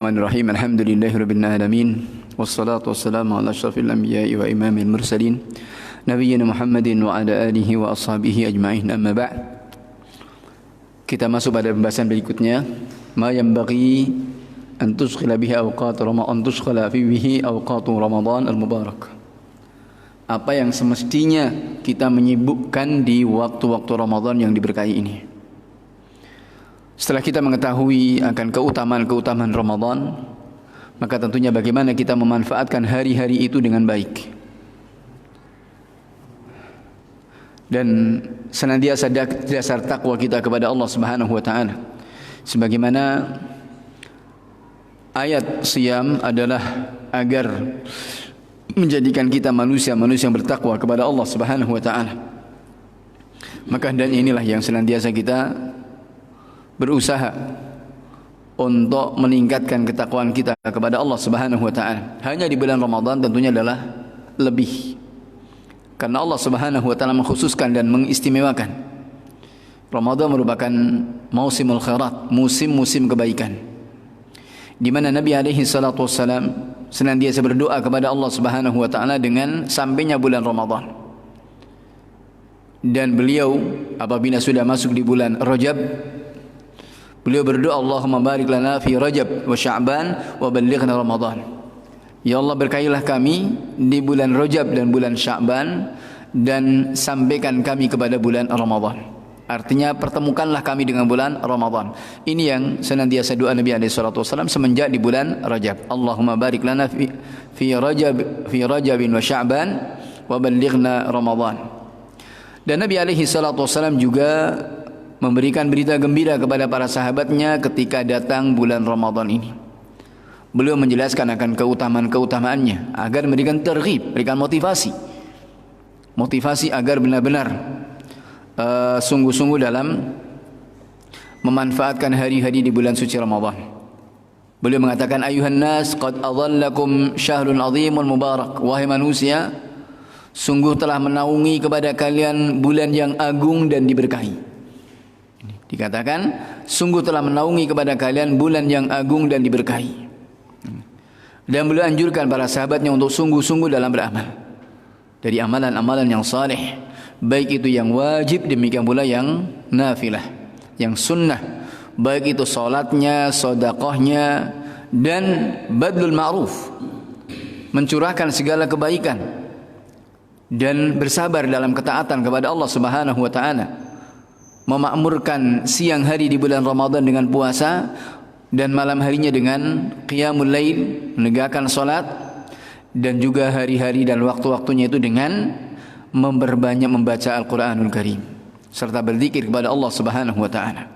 Bismillahirrahmanirrahim. Alhamdulillahirabbil alamin. Wassalatu wassalamu ala asyrafil anbiya'i wa imamil mursalin nabiyyina Muhammadin wa ala alihi wa ashabihi ajma'in. Amma ba'd. Kita masuk pada pembahasan berikutnya, ma yanbaghi an tushghila bihi awqat Ramadan, tushghala fihi awqatu Ramadan al-mubarak. Apa yang semestinya kita menyibukkan di waktu-waktu Ramadan yang diberkahi ini. Setelah kita mengetahui akan keutamaan-keutamaan Ramadan, maka tentunya bagaimana kita memanfaatkan hari-hari itu dengan baik. Dan senantiasa dasar takwa kita kepada Allah Subhanahu wa taala. Sebagaimana ayat siyam adalah agar menjadikan kita manusia-manusia yang bertakwa kepada Allah Subhanahu wa taala. Maka hendaknya inilah yang senantiasa kita berusaha untuk meningkatkan ketakwaan kita kepada Allah Subhanahu wa taala. Hanya di bulan Ramadan tentunya adalah lebih. Karena Allah Subhanahu wa taala mengkhususkan dan mengistimewakan. Ramadan merupakan mausimul khairat, musim-musim kebaikan. Di mana Nabi alaihi salatu wassalam senantiasa berdoa kepada Allah Subhanahu wa taala dengan sampainya bulan Ramadan. Dan beliau apabila sudah masuk di bulan Rajab, beliau berdoa, Allahumma barik lana fi Rajab wa Sya'ban wa ballighna Ramadan. Ya Allah, berkahilah kami di bulan Rajab dan bulan Sya'ban dan sampaikan kami kepada bulan Ramadan. Artinya pertemukanlah kami dengan bulan Ramadan. Ini yang senantiasa doa Nabi alaihi salatu wasallam semenjak di bulan Rajab. Allahumma barik lana fi Rajabin wa Sya'ban wa ballighna Ramadan. Dan Nabi alaihi salatu wasallam juga memberikan berita gembira kepada para sahabatnya ketika datang bulan Ramadan ini. Beliau menjelaskan akan keutamaan-keutamaannya agar memberikan terghib, memberikan motivasi agar benar-benar sungguh-sungguh dalam memanfaatkan hari-hari di bulan suci Ramadan. Beliau mengatakan, ayuhan nas qad adhallakum syahrun azimun mubarak. Wahai manusia, sungguh telah menaungi kepada kalian bulan yang agung dan diberkahi. Dikatakan, sungguh telah menaungi kepada kalian bulan yang agung dan diberkahi. Dan beliau anjurkan para sahabatnya untuk sungguh-sungguh dalam beramal. Dari amalan-amalan yang saleh, baik itu yang wajib, demikian pula yang nafilah, yang sunnah, baik itu salatnya, sedekahnya, dan badlul ma'ruf, mencurahkan segala kebaikan dan bersabar dalam ketaatan kepada Allah Subhanahu wa taala. Memakmurkan siang hari di bulan Ramadan dengan puasa dan malam harinya dengan qiyamul lail, menegakkan salat, dan juga hari-hari dan waktu-waktunya itu dengan memperbanyak membaca Al-Qur'anul Karim serta berzikir kepada Allah Subhanahu wa taala.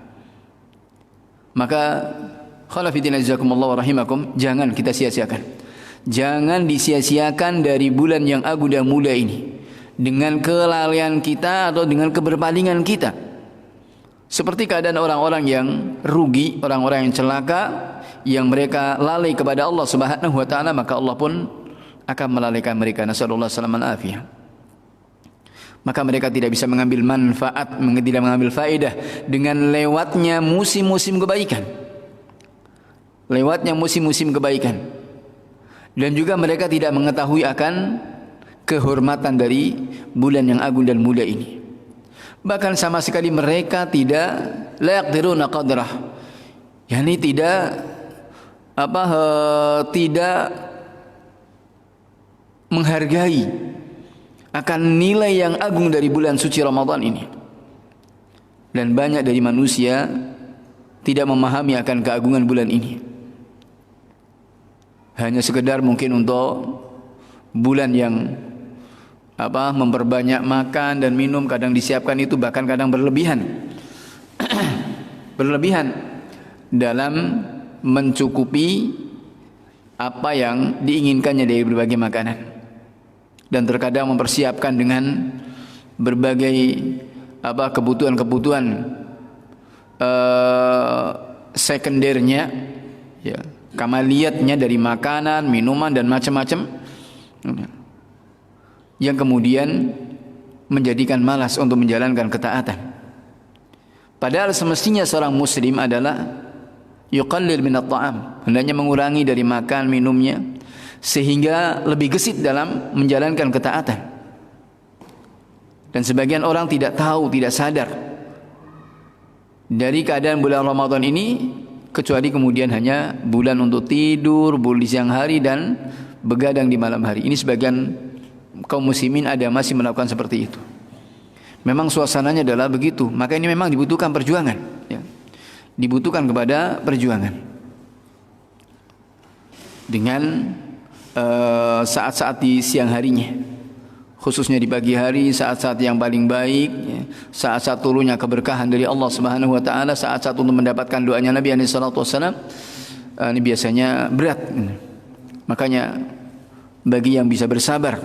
Maka khalafiddin jazakumullah wa rahimakum, jangan kita sia-siakan. Jangan disia-siakan dari bulan yang agung dan mulia ini dengan kelalaian kita atau dengan keberpalingan kita. Seperti keadaan orang-orang yang rugi, orang-orang yang celaka, yang mereka lalai kepada Allah Subhanahu wa taala, maka Allah pun akan melalaikan mereka. Nasallallahu alaihi afiyah. Maka mereka tidak bisa mengambil manfaat, tidak mengambil faedah dengan lewatnya musim-musim kebaikan. Lewatnya musim-musim kebaikan. Dan juga mereka tidak mengetahui akan kehormatan dari bulan yang agung dan mulia ini. Bahkan sama sekali mereka tidak la yaqdiruna qadrah, yakni tidak menghargai akan nilai yang agung dari bulan suci Ramadan ini. Dan banyak dari manusia tidak memahami akan keagungan bulan ini. Hanya sekedar mungkin untuk bulan yang memperbanyak makan dan minum, kadang disiapkan itu bahkan kadang berlebihan. Berlebihan dalam mencukupi apa yang diinginkannya dari berbagai makanan. Dan terkadang mempersiapkan dengan berbagai kebutuhan-kebutuhan sekundernya, ya, kamaliyatnya dari makanan, minuman dan macam-macam, yang kemudian menjadikan malas untuk menjalankan ketaatan. Padahal semestinya seorang muslim adalah yuqallil min at-ta'am, hendaknya mengurangi dari makan minumnya sehingga lebih gesit dalam menjalankan ketaatan. Dan sebagian orang tidak tahu, tidak sadar dari keadaan bulan Ramadan ini, kecuali kemudian hanya bulan untuk tidur, bulan di siang hari dan begadang di malam hari. Ini sebagian kaum muslimin ada masih melakukan seperti itu. Memang suasananya adalah begitu, maka ini memang dibutuhkan perjuangan, ya. Dibutuhkan kepada perjuangan dengan saat-saat di siang harinya, khususnya di pagi hari, saat-saat yang paling baik, ya. Saat-saat turunnya keberkahan dari Allah Subhanahu wa taala, saat-saat untuk mendapatkan doanya Nabi sallallahu alaihi wasallam. Ini biasanya berat. Makanya bagi yang bisa bersabar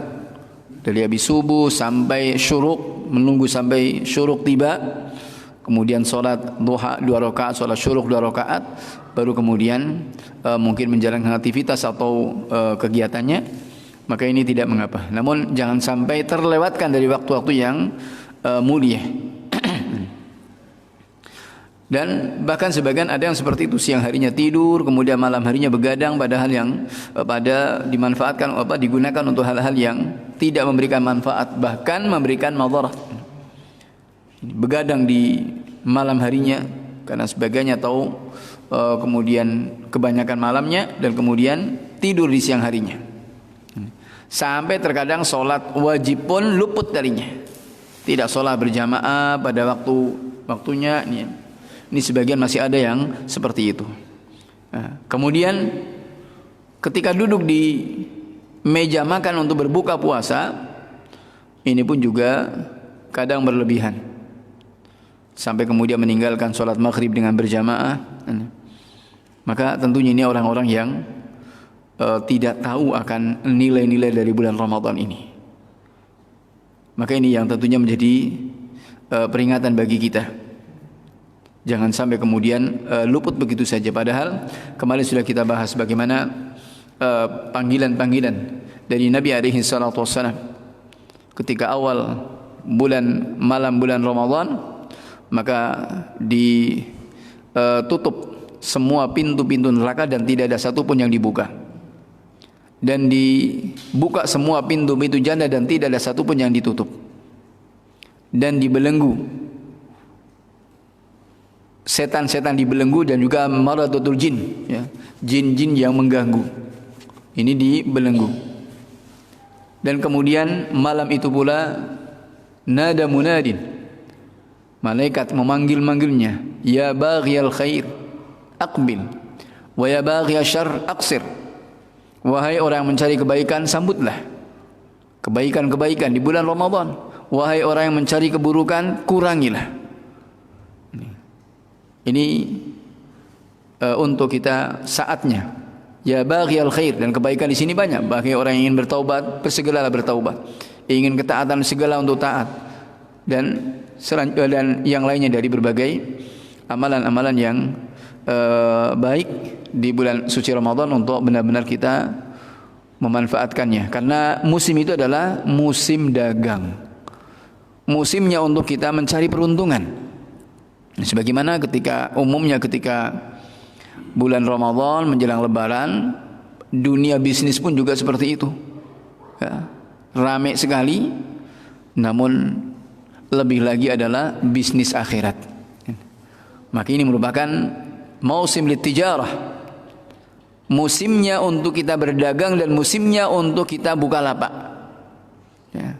dari habis subuh sampai syuruk, menunggu sampai syuruk tiba, kemudian sholat duha 2 rakaat, sholat syuruk 2 rakaat, baru kemudian mungkin menjalankan aktivitas atau kegiatannya, maka ini tidak mengapa. Namun jangan sampai terlewatkan dari waktu-waktu yang mulia. Dan bahkan sebagian ada yang seperti itu, siang harinya tidur, kemudian malam harinya begadang, padahal yang dimanfaatkan digunakan untuk hal-hal yang tidak memberikan manfaat, bahkan memberikan madarat. Begadang di malam harinya karena sebagainya tahu, kemudian kebanyakan malamnya, dan kemudian tidur di siang harinya. Sampai terkadang sholat wajib pun luput darinya. Tidak sholat berjamaah pada waktunya. Ini sebagian masih ada yang seperti itu. Kemudian ketika duduk di meja makan untuk berbuka puasa, ini pun juga kadang berlebihan, sampai kemudian meninggalkan sholat maghrib dengan berjamaah. Maka tentunya ini orang-orang yang tidak tahu akan nilai-nilai dari bulan Ramadan ini. Maka ini yang tentunya menjadi peringatan bagi kita. Jangan sampai kemudian luput begitu saja. Padahal kemarin sudah kita bahas bagaimana panggilan-panggilan dari Nabi alaihi salatu wassalam ketika awal malam bulan Ramadan, maka ditutup semua pintu-pintu neraka dan tidak ada satupun yang dibuka, dan dibuka semua pintu-pintu jannah dan tidak ada satupun yang ditutup, dan dibelenggu setan-setan dibelenggu, dan juga maradatul jin, ya, jin-jin yang mengganggu ini dibelenggu. Dan kemudian malam itu pula nada munadin, malaikat memanggil-manggilnya, ya baghiyal khair aqbil wa ya baghiyal syarr aqsir. Wahai orang yang mencari kebaikan, sambutlah kebaikan-kebaikan di bulan Ramadan. Wahai orang yang mencari keburukan, kurangilah. Ini untuk kita saatnya. Ya baghiyal khair, dan kebaikan di sini banyak. Bagi orang yang ingin bertaubat, bersegeralah bertaubat. Ingin ketaatan, segala untuk taat. Dan yang lainnya dari berbagai amalan-amalan yang baik di bulan suci Ramadan untuk benar-benar kita memanfaatkannya. Karena musim itu adalah musim dagang. Musimnya untuk kita mencari peruntungan. Sebagaimana umumnya ketika bulan Ramadan menjelang Lebaran, dunia bisnis pun juga seperti itu, ya, ramai sekali. Namun lebih lagi adalah bisnis akhirat. Maka ini merupakan musim litijarah, musimnya untuk kita berdagang dan musimnya untuk kita buka lapak, ya.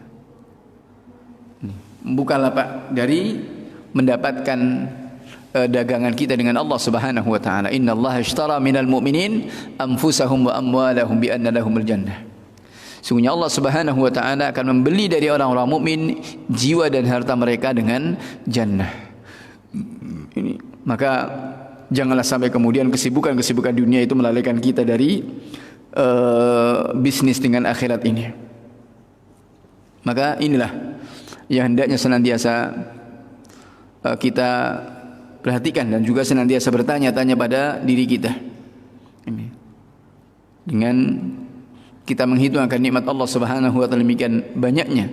Buka lapak dari mendapatkan dagangan kita dengan Allah Subhanahu wa taala. Innallaha ishtara minal mu'minin anfusahum wa amwalahum bi anna lahumul jannah. Sungguhnya Allah Subhanahu wa taala akan membeli dari orang-orang mukmin jiwa dan harta mereka dengan jannah. Ini, maka janganlah sampai kemudian kesibukan-kesibukan dunia itu melalaikan kita dari bisnis dengan akhirat ini. Maka inilah yang hendaknya senantiasa kita perhatikan, dan juga senantiasa bertanya-tanya pada diri kita. Ini dengan kita menghitung akan nikmat Allah Subhanahu wa taala demikian banyaknya,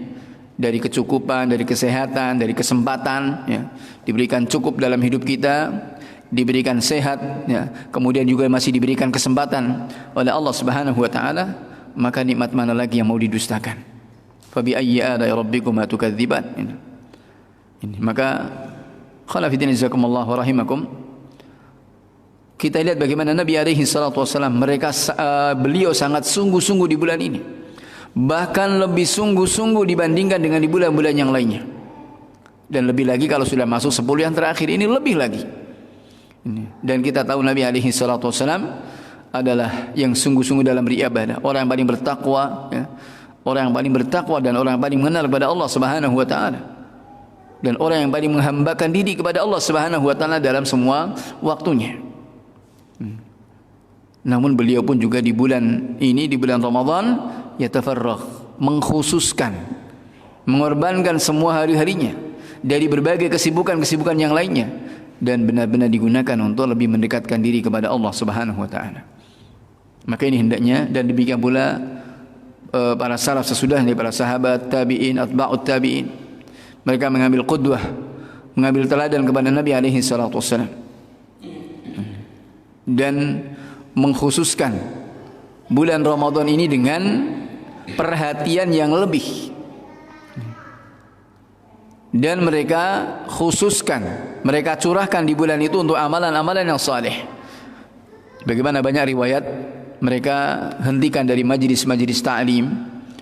dari kecukupan, dari kesehatan, dari kesempatan, ya, diberikan cukup dalam hidup kita. diberikan sehat, ya, kemudian juga masih diberikan kesempatan oleh Allah Subhanahu wa taala, maka nikmat mana lagi yang mau didustakan? Fa bi ayyi ala'i rabbikuma tukadziban. Ini. Maka khalafiddin jazakumullahu rahimakum, kita lihat bagaimana Nabi alaihi salatu wasallam beliau sangat sungguh-sungguh di bulan ini. Bahkan lebih sungguh-sungguh dibandingkan dengan di bulan-bulan yang lainnya. Dan lebih lagi kalau sudah masuk 10 yang terakhir ini lebih lagi. Dan kita tahu Nabi alaihi salatu wasallam adalah yang sungguh-sungguh dalam beribadah, orang yang paling bertakwa, ya. Orang yang paling bertakwa dan orang yang paling mengenal kepada Allah Subhanahu wa taala. Dan orang yang paling menghambakan diri kepada Allah Subhanahu wa taala dalam semua waktunya. Namun beliau pun juga di bulan ini, di bulan Ramadan, yatafarragh, mengkhususkan, mengorbankan semua hari-harinya dari berbagai kesibukan-kesibukan yang lainnya, dan benar-benar digunakan untuk lebih mendekatkan diri kepada Allah Subhanahu wa taala. Maka ini hendaknya, dan demikian pula para salaf sesudahnya, para sahabat, tabi'in, atba'ut tabi'in, mereka mengambil qudwah, mengambil teladan kepada Nabi alaihi salatu wasallam, dan mengkhususkan bulan Ramadan ini dengan perhatian yang lebih. Dan mereka khususkan, mereka curahkan di bulan itu untuk amalan-amalan yang saleh. Bagaimana banyak riwayat mereka hentikan dari majlis-majlis ta'lim,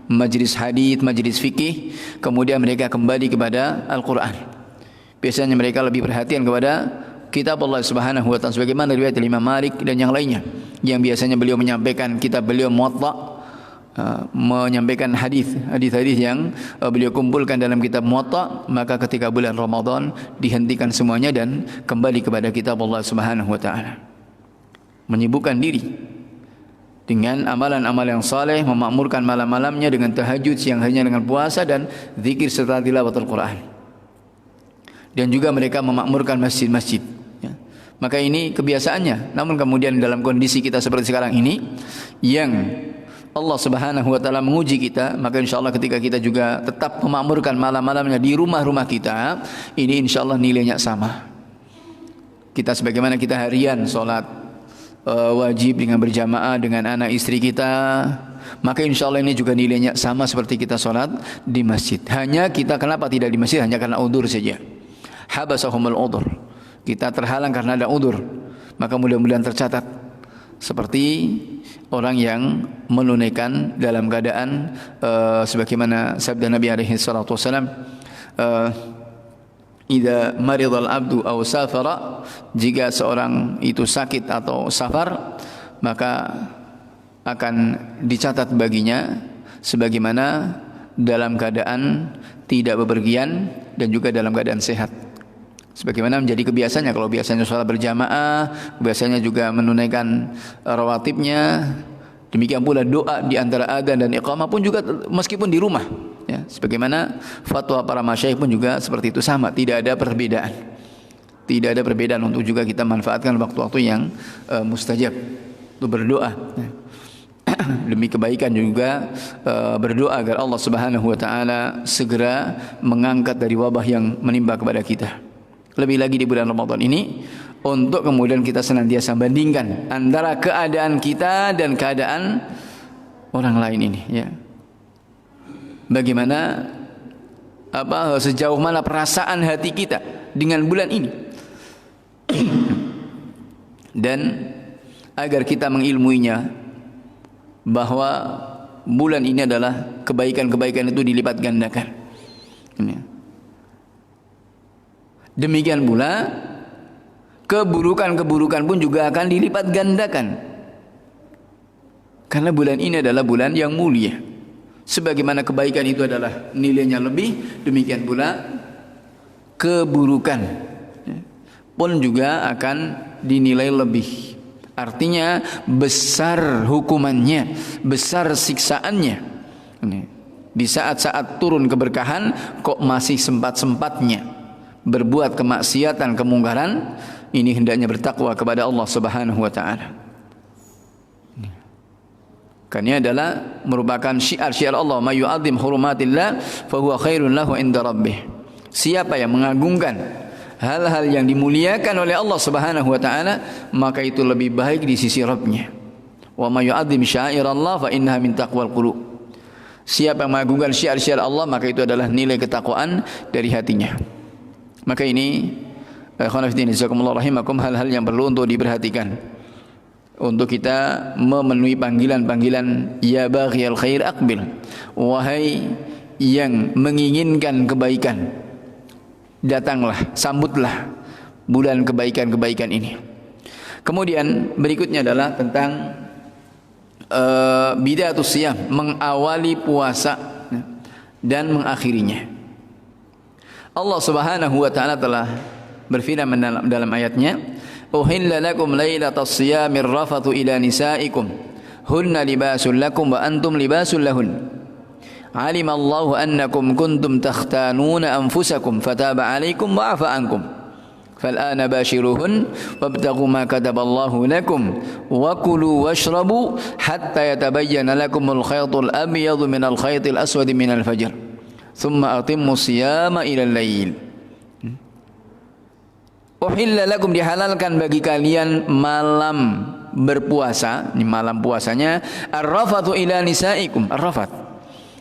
majlis hadis, majlis fikih, kemudian mereka kembali kepada Al-Quran. Biasanya mereka lebih perhatian kepada kitab Allah Subhanahu wa taala, sebagaimana riwayat Imam Malik dan yang lainnya, yang biasanya beliau menyampaikan kitab beliau Muwatta, menyampaikan hadis-hadis yang beliau kumpulkan dalam kitab Muwatta. Maka ketika bulan Ramadan dihentikan semuanya dan kembali kepada kitab Allah Subhanahu wa taala, menyibukkan diri dengan amalan-amalan yang saleh, memakmurkan malam-malamnya dengan tahajud, siang harinya dengan puasa dan zikir serta tilawatul Quran. Dan juga mereka memakmurkan masjid-masjid, ya. Maka ini kebiasaannya. Namun kemudian dalam kondisi kita seperti sekarang ini, yang Allah Subhanahu wa taala menguji kita, maka insyaallah ketika kita juga tetap memakmurkan malam-malamnya di rumah-rumah kita, ini insyaallah nilainya sama. Kita sebagaimana kita harian salat wajib dengan berjamaah dengan anak istri kita, maka insyaallah ini juga nilainya sama seperti kita salat di masjid. Hanya kita kenapa tidak di masjid? Hanya karena udzur saja. Habasahumul udzur. Kita terhalang karena ada udzur. Maka mudah-mudahan tercatat seperti orang yang menunaikan dalam keadaan sebagaimana sabda Nabi alaihi salatu wasallam, idza maridal abdu aw safara, jika seorang itu sakit atau safar, maka akan dicatat baginya sebagaimana dalam keadaan tidak bepergian dan juga dalam keadaan sehat. Sebagaimana menjadi kebiasaannya, kalau biasanya sholat berjamaah, biasanya juga menunaikan rawatibnya, demikian pula doa di antara adzan dan iqamah pun juga meskipun di rumah, ya. Sebagaimana fatwa para masyayikh pun juga seperti itu, sama, tidak ada perbedaan. Tidak ada perbedaan untuk juga kita manfaatkan waktu-waktu yang mustajab untuk berdoa, ya. Demi kebaikan juga berdoa agar Allah Subhanahu wa taala segera mengangkat dari wabah yang menimpa kepada kita. Lebih lagi di bulan Ramadan ini, untuk kemudian kita senantiasa bandingkan antara keadaan kita dan keadaan orang lain ini, ya. Bagaimana, sejauh mana perasaan hati kita dengan bulan ini. Dan agar kita mengilmuinya, bahwa bulan ini adalah kebaikan-kebaikan itu dilipat gandakan. Demikian pula keburukan-keburukan pun juga akan dilipat gandakan. Karena bulan ini adalah bulan yang mulia. Sebagaimana kebaikan itu adalah nilainya lebih, demikian pula keburukan pun juga akan dinilai lebih. Artinya besar hukumannya, besar siksaannya. Di saat-saat turun keberkahan kok masih sempat-sempatnya berbuat kemaksiatan, kemungkaran. Ini hendaknya bertakwa kepada Allah Subhanahu wa taala. Karena adalah merupakan syiar-syiar Allah, may yu'azzim hurumatillah fa huwa khairun lahu inda rabbih. Siapa yang mengagungkan hal-hal yang dimuliakan oleh Allah Subhanahu wa taala, maka itu lebih baik di sisi Rabb-Nya. Wa may yu'azzim sya'airallah fa innaha min taqwal qulub. Siapa yang mengagungkan syiar-syiar Allah, maka itu adalah nilai ketakwaan dari hatinya. Maka ini ikhwan fillah jazakumullah rahimakum, hal-hal yang perlu untuk diperhatikan untuk kita memenuhi panggilan-panggilan ya baghiyal khair aqbil, wahai yang menginginkan kebaikan, datanglah, sambutlah bulan kebaikan-kebaikan ini. Kemudian berikutnya adalah tentang bidatus siyam, mengawali puasa dan mengakhirinya. Allah Subhanahu wa taala telah berfirman dalam ayatnya, "Uhilla lakum lailatas siyamir rafathu ila nisaikum hunna libasul lakum wa antum libasul lahun. Alimallahu annakum kuntum takhtanuna anfusakum fataba 'alaikum wa 'afa 'ankum. فالآن باشروهن وابتغوا ما كتب الله لكم وكلوا واشربوا حتى يتبين لكم الخيط الأبيض من الخيط الأسود من الفجر ثم أتموا الصيام إلى الليل." Uhilla lakum, dihalalkan bagi kalian malam berpuasa, ini malam puasanya, ar-rafathu ila nisaikum, ar-rafat,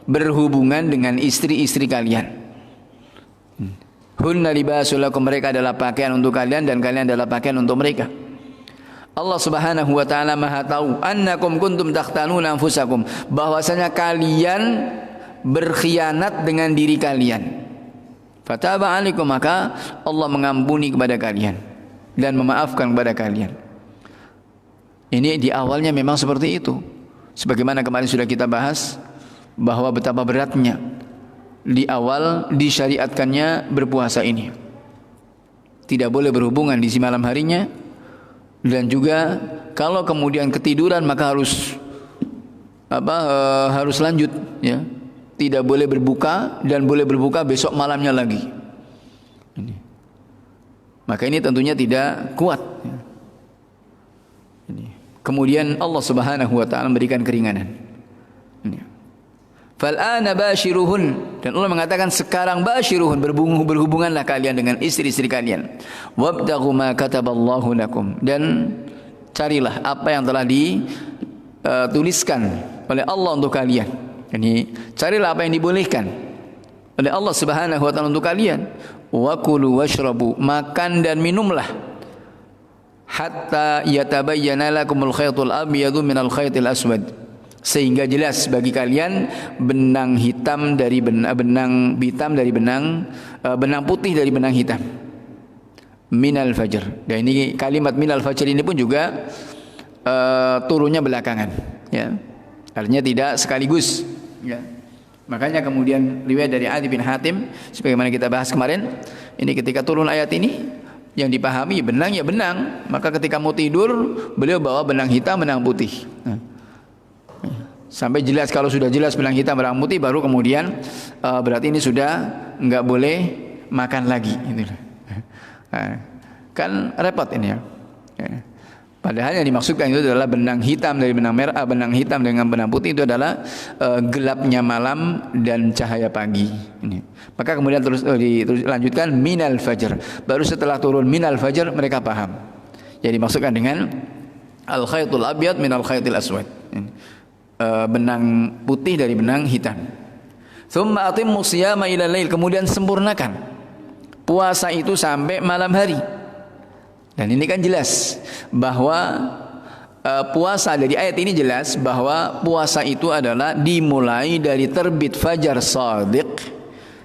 berhubungan dengan istri-istri kalian. Hunna libasul lakum, mereka adalah pakaian untuk kalian dan kalian adalah pakaian untuk mereka. Allah Subhanahu wa taala Maha tahu, annakum kuntum takhtanuna anfusakum, bahwasanya kalian berkhianat dengan diri kalian. Fataba 'alaikum, maka Allah mengampuni kepada kalian dan memaafkan kepada kalian. Ini di awalnya memang seperti itu. Sebagaimana kemarin sudah kita bahas bahwa betapa beratnya di awal disyariatkannya berpuasa ini. Tidak boleh berhubungan di malam harinya, dan juga kalau kemudian ketiduran maka harus lanjut, ya. Tidak boleh berbuka, dan boleh berbuka besok malamnya lagi. Maka ini tentunya tidak kuat. Kemudian Allah Subhanahu wa taala memberikan keringanan. Fal'ana bashiruhun, dan Allah mengatakan sekarang bashiruhun, berhubunganlah kalian dengan istri-istri kalian. Wabtaghu ma kataballahu lakum, dan carilah apa yang telah dituliskan oleh Allah untuk kalian. Ini carilah apa yang dibolehkan oleh Allah Subhanahu wa taala untuk kalian. Wa kulu washrabu, makan dan minumlah, hatta yatabayyana lakumul khaytul abyadu minal khaytil aswad, sehingga jelas bagi kalian benang hitam dari benang putih dari benang hitam. Minal fajr. Dan ini kalimat minal fajr ini pun juga turunnya belakangan, ya. Artinya tidak sekaligus, ya. Makanya kemudian riwayat dari Adi bin Hatim sebagaimana kita bahas kemarin, ini ketika turun ayat ini yang dipahami benang ya benang, maka ketika mau tidur beliau bawa benang hitam, benang putih. Sampai jelas, kalau sudah jelas benang hitam benang putih, baru kemudian berarti ini sudah enggak boleh makan lagi, gitu. Kan repot ini, ya. Padahal yang dimaksudkan itu adalah benang hitam dari benang merah, benang hitam dengan benang putih itu adalah gelapnya malam dan cahaya pagi. Ini. Maka kemudian terus dilanjutkan minal fajr. Baru setelah turun minal fajr mereka paham. Yang dimaksudkan dengan al khaytul abyad minal khaytil aswad. Benang putih dari benang hitam. Tsumma atimmu siyama ila lail, kemudian sempurnakan puasa itu sampai malam hari. Dan ini kan jelas bahwa puasa, dari ayat ini jelas bahwa puasa itu adalah dimulai dari terbit fajar shadiq,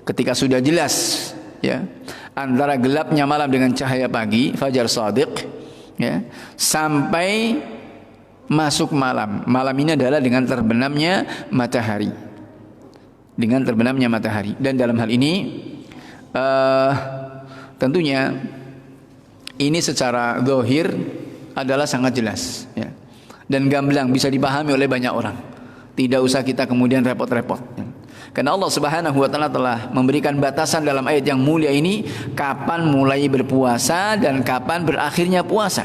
ketika sudah jelas, ya, antara gelapnya malam dengan cahaya pagi, fajar shadiq, ya, sampai masuk malam. Malam ini adalah dengan terbenamnya matahari. Dengan terbenamnya matahari. Dan dalam hal ini tentunya ini secara zahir adalah sangat jelas, ya. Dan gamblang, bisa dipahami oleh banyak orang. Tidak usah kita kemudian repot-repot, ya. Karena Allah Subhanahu wa taala telah memberikan batasan dalam ayat yang mulia ini, kapan mulai berpuasa dan kapan berakhirnya puasa,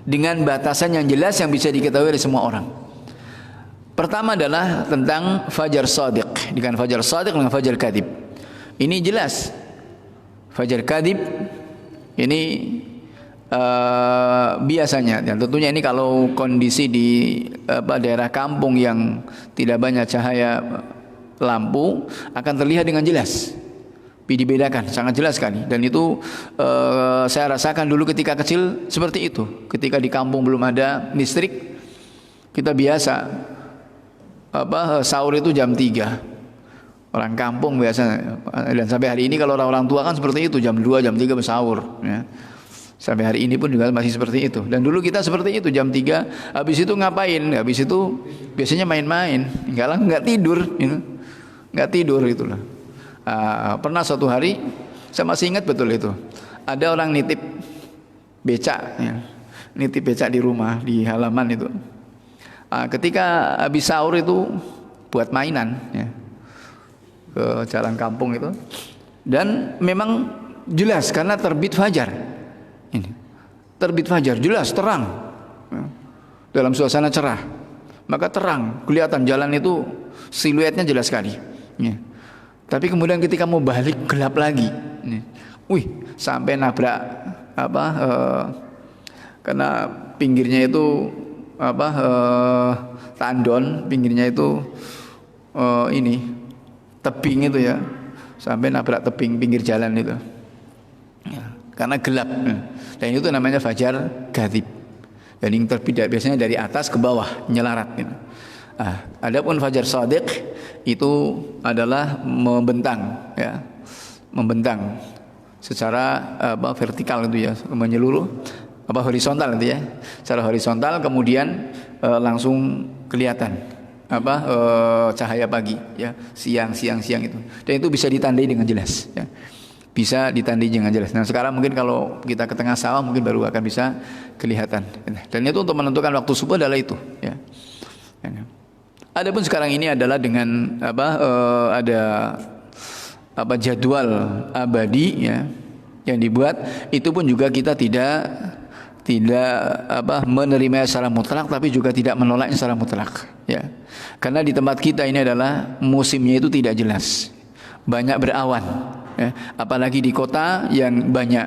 dengan batasan yang jelas yang bisa diketahui oleh semua orang. Pertama adalah tentang fajar shadiq, dengan fajar shadiq dengan fajar kadhib. Ini jelas. Fajar kadhib Ini biasanya, dan tentunya ini kalau kondisi di daerah kampung yang tidak banyak cahaya lampu akan terlihat dengan jelas. Dibedakan sangat jelas sekali, dan itu saya rasakan dulu ketika kecil seperti itu. Ketika di kampung belum ada listrik, kita biasa sahur itu jam 3. Orang kampung biasa, dan sampai hari ini kalau orang tua kan seperti itu, jam 2 jam 3 bersahur ya. Sampai hari ini pun juga masih seperti itu. Dan dulu kita seperti itu, jam 3 habis itu ngapain? Habis itu biasanya main-main, enggak tidur gitu. Enggak tidur itulah. Pernah suatu hari saya masih ingat betul itu, ada orang nitip becak ya. Nitip becak di rumah, di halaman itu. Ketika habis sahur itu buat mainan ya, ke jalan kampung itu, dan memang jelas karena terbit fajar. Ini terbit fajar, jelas terang ya. Dalam suasana cerah, maka terang, kelihatan jalan itu siluetnya jelas sekali ya. Tapi kemudian ketika mau balik gelap lagi ya. Sampai nabrak karena pinggirnya itu tandon, pinggirnya itu ini tebing itu ya, sampai nabrak tebing pinggir jalan itu ya, karena gelap ya. Dan itu namanya fajar ghadib. Dan yang terbit biasanya dari atas ke bawah nyelarat gitu. Adapun fajar shadiq itu adalah membentang ya, membentang secara vertikal itu ya, menyeluruh horizontal itu ya, secara horizontal, kemudian langsung kelihatan cahaya pagi ya, siang itu, dan itu bisa ditandai dengan jelas ya. Bisa ditandai dengan jelas. Nah sekarang mungkin kalau kita ke tengah sawah mungkin baru akan bisa kelihatan. Dan itu untuk menentukan waktu subuh adalah itu. Ya. Adapun sekarang ini adalah dengan ada jadwal abadi ya yang dibuat, itu pun juga kita tidak menerima secara mutlak, tapi juga tidak menolaknya secara mutlak. Ya. Karena di tempat kita ini adalah musimnya itu tidak jelas, banyak berawan. Ya, apalagi di kota yang banyak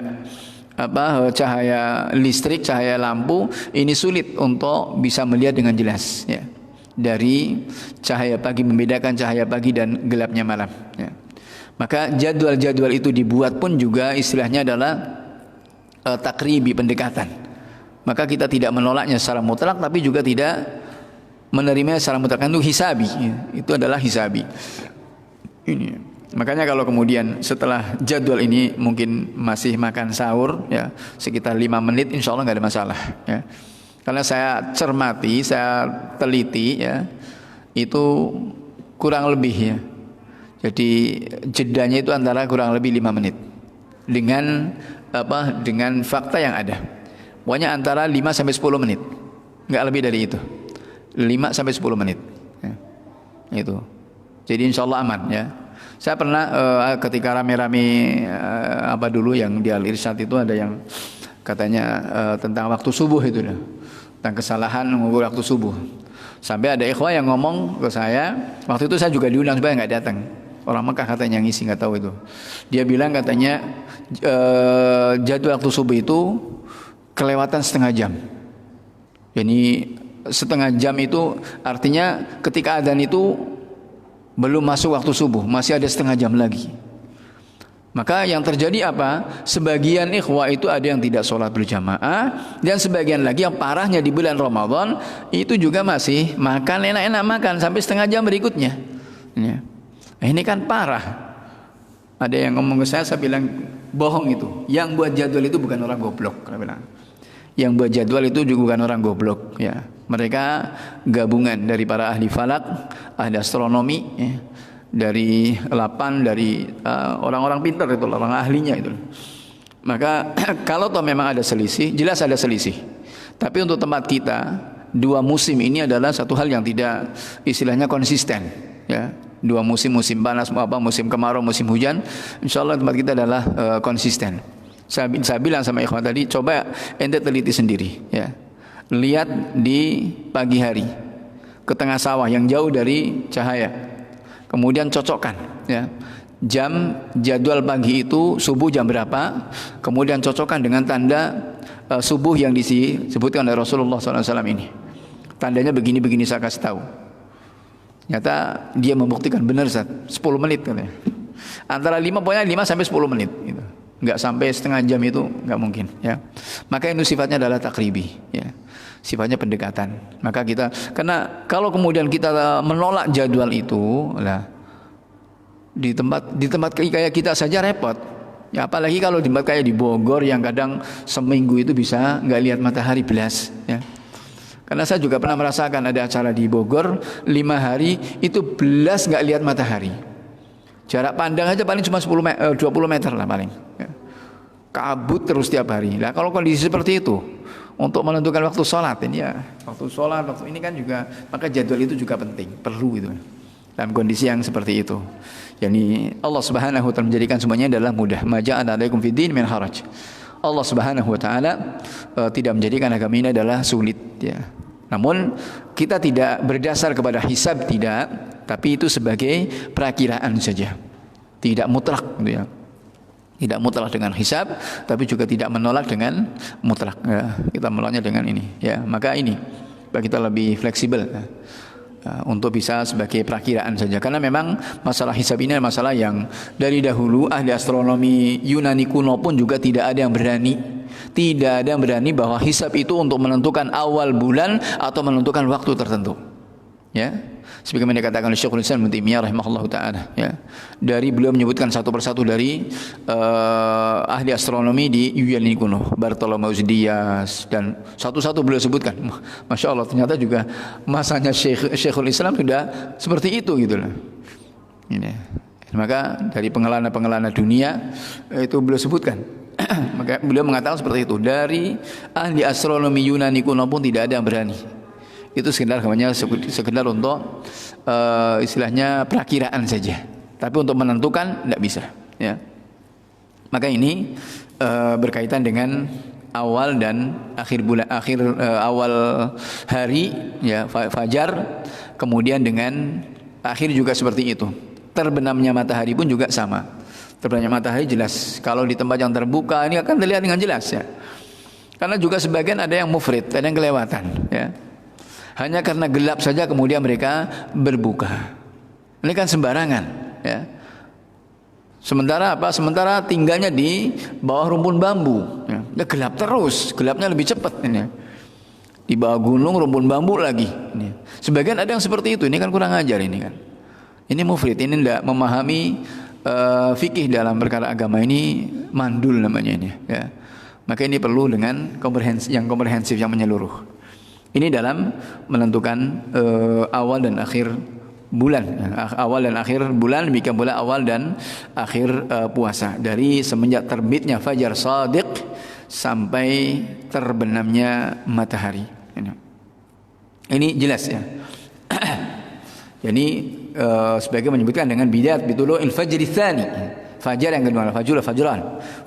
cahaya listrik, cahaya lampu, ini sulit untuk bisa melihat dengan jelas ya. Dari cahaya pagi, membedakan cahaya pagi dan gelapnya malam ya. Maka jadwal-jadwal itu dibuat pun juga istilahnya adalah takribi, pendekatan. Maka kita tidak menolaknya secara mutlak, tapi juga tidak menerima secara mutlak. Itu hisabi ya. Itu adalah hisabi ini. Makanya kalau kemudian setelah jadwal ini mungkin masih makan sahur ya, sekitar 5 menit insya Allah nggak ada masalah ya. Karena saya cermati, saya teliti ya, itu kurang lebih ya. Jadi jedanya itu antara kurang lebih 5 menit dengan dengan fakta yang ada. Pokoknya antara 5 sampai 10 menit. Nggak lebih dari itu. 5 sampai 10 menit ya. Itu. Jadi insya Allah aman ya. Saya pernah ketika rame-rame dulu yang di Al-Irsyad itu ada yang katanya tentang waktu subuh itu, tentang kesalahan mengukur waktu subuh. Sampai ada ikhwah yang ngomong ke saya, waktu itu saya juga diundang supaya nggak datang. Orang Mekah katanya yang ngisi, nggak tahu itu. Dia bilang katanya jadwal waktu subuh itu kelewatan setengah jam. Jadi setengah jam itu artinya ketika adzan itu belum masuk waktu subuh, masih ada setengah jam lagi. Maka yang terjadi apa? Sebagian ikhwah itu ada yang tidak sholat berjamaah, dan sebagian lagi yang parahnya di bulan Ramadan itu juga masih makan enak-enak makan sampai setengah jam berikutnya. Ya. Ini kan parah. Ada yang ngomong ke saya bilang bohong itu. Yang buat jadwal itu bukan orang goblok, saya bilang. Yang buat jadwal itu juga bukan orang goblok. Ya. Mereka gabungan dari para ahli falak, ahli astronomi, ya, dari dari orang-orang pintar itu, orang ahlinya itu. Maka kalau toh memang ada selisih, jelas ada selisih. Tapi untuk tempat kita, 2 musim ini adalah satu hal yang tidak istilahnya konsisten. Ya, 2 musim, musim panas, musim kemarau, musim hujan, insya Allah tempat kita adalah konsisten. Saya bilang sama ikhwan tadi, coba ente teliti sendiri. Ya. Lihat di pagi hari ke tengah sawah yang jauh dari cahaya, kemudian cocokkan ya. jam jadwal pagi itu subuh jam berapa, kemudian cocokkan dengan tanda subuh yang disebutkan oleh Rasulullah SAW ini. Tandanya begini-begini saya kasih tahu. Ternyata dia membuktikan benar Ustaz, 10 menit katanya. Antara 5 sampai 10 menit gitu. Enggak sampai setengah jam, itu enggak mungkin ya. Maka itu sifatnya adalah takribi ya. Sifatnya pendekatan. Maka kita, karena kalau kemudian kita menolak jadwal itu lah, di tempat kayak kita saja repot. Ya apalagi kalau di tempat kayak di Bogor yang kadang seminggu itu bisa enggak lihat matahari belas ya. Karena saya juga pernah merasakan ada acara di Bogor 5 hari itu belas enggak lihat matahari. Jarak pandang aja paling cuma 20 meter lah paling ya. Kabut terus tiap hari. Nah kalau kondisi seperti itu, untuk menentukan waktu sholat ini ya, waktu sholat, waktu ini kan juga, maka jadwal itu juga penting, perlu itu dalam kondisi yang seperti itu. Yani Allah Subhanahu wa taala menjadikan semuanya adalah mudah. Ma ja'ala 'alaikum fid din min haraj. Allah Subhanahu wa taala tidak menjadikan agama ini adalah sulit ya. Namun kita tidak berdasar kepada hisab, tidak, tapi itu sebagai perakiraan saja. Tidak mutlak gitu ya. Tidak mutlak dengan hisab, tapi juga tidak menolak dengan mutlak ya. Kita menolaknya dengan ini ya. Maka ini kita lebih fleksibel ya, untuk bisa sebagai perakiraan saja. Karena memang masalah hisab ini adalah masalah yang dari dahulu ahli astronomi Yunani kuno pun juga tidak ada yang berani. Tidak ada yang berani bahwa hisab itu untuk menentukan awal bulan atau menentukan waktu tertentu. Ya. Sebagaimana dikatakan oleh Syekhul Islam Ibnu Taimiyah rahimahullahu taala ya. Dari beliau menyebutkan satu persatu dari ahli astronomi di Yunani kuno, Bartholomeus Dias, dan satu-satu beliau sebutkan. Masya Allah, ternyata juga masanya Syekhul Islam sudah seperti itu gitu loh. Ini. Maka dari pengelana-pengelana dunia itu beliau sebutkan. Maka beliau mengatakan seperti itu. Dari ahli astronomi Yunani kuno pun tidak ada yang berani. Itu sekedar untuk istilahnya perakiraan saja. Tapi untuk menentukan tidak bisa ya. Maka ini berkaitan dengan awal dan akhir bulan, awal hari ya, fajar, kemudian dengan akhir juga seperti itu. Terbenamnya matahari pun juga sama. Terbenamnya matahari jelas. Kalau di tempat yang terbuka ini akan terlihat dengan jelas ya. Karena juga sebagian ada yang mufrid, ada yang kelewatan ya. Hanya karena gelap saja kemudian mereka berbuka. Ini kan sembarangan ya. Sementara apa? Sementara tinggalnya di bawah rumpun bambu ya. Ya gelap terus, gelapnya lebih cepat ini. Di bawah gunung rumpun bambu lagi ini. Sebagian ada yang seperti itu, ini kan kurang ajar ini kan. Ini mufrid, ini tidak memahami fikih dalam perkara agama, ini mandul namanya ini ya. Maka ini perlu dengan komprehensif yang menyeluruh. Ini dalam menentukan awal dan akhir bulan. Awal dan akhir bulan, demikian pula awal dan akhir puasa. Dari semenjak terbitnya fajar shadiq sampai terbenamnya matahari. Ini jelas ya. Jadi sebagai menyebutkan dengan bidat bitulu'il fajri tsani. Fajar yang kedua, fajran.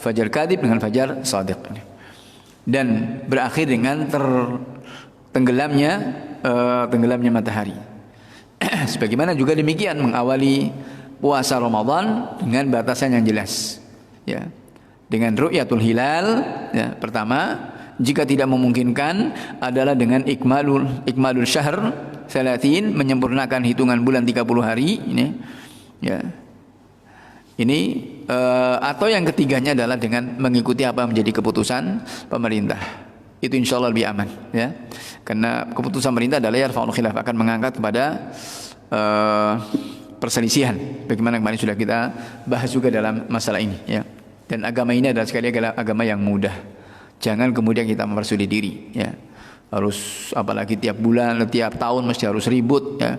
Fajar kadhib dengan fajar shadiq. Dan berakhir dengan tenggelamnya matahari. Sebagaimana juga demikian mengawali puasa Ramadan dengan batasan yang jelas ya. Dengan ru'yatul hilal ya, pertama, jika tidak memungkinkan adalah dengan ikmalul syahr 30, menyempurnakan hitungan bulan 30 hari ini ya. Ini atau yang ketiganya adalah dengan mengikuti apa yang menjadi keputusan pemerintah. Itu insya Allah lebih aman ya. Karena keputusan pemerintah adalah yarfa'ul khilaf, akan mengangkat kepada perselisihan. Bagaimana kemarin sudah kita bahas juga dalam masalah ini ya. Dan agama ini adalah sekali agama yang mudah. Jangan kemudian kita mempersulit diri ya. Harus apalagi tiap bulan, tiap tahun mesti harus ribut ya.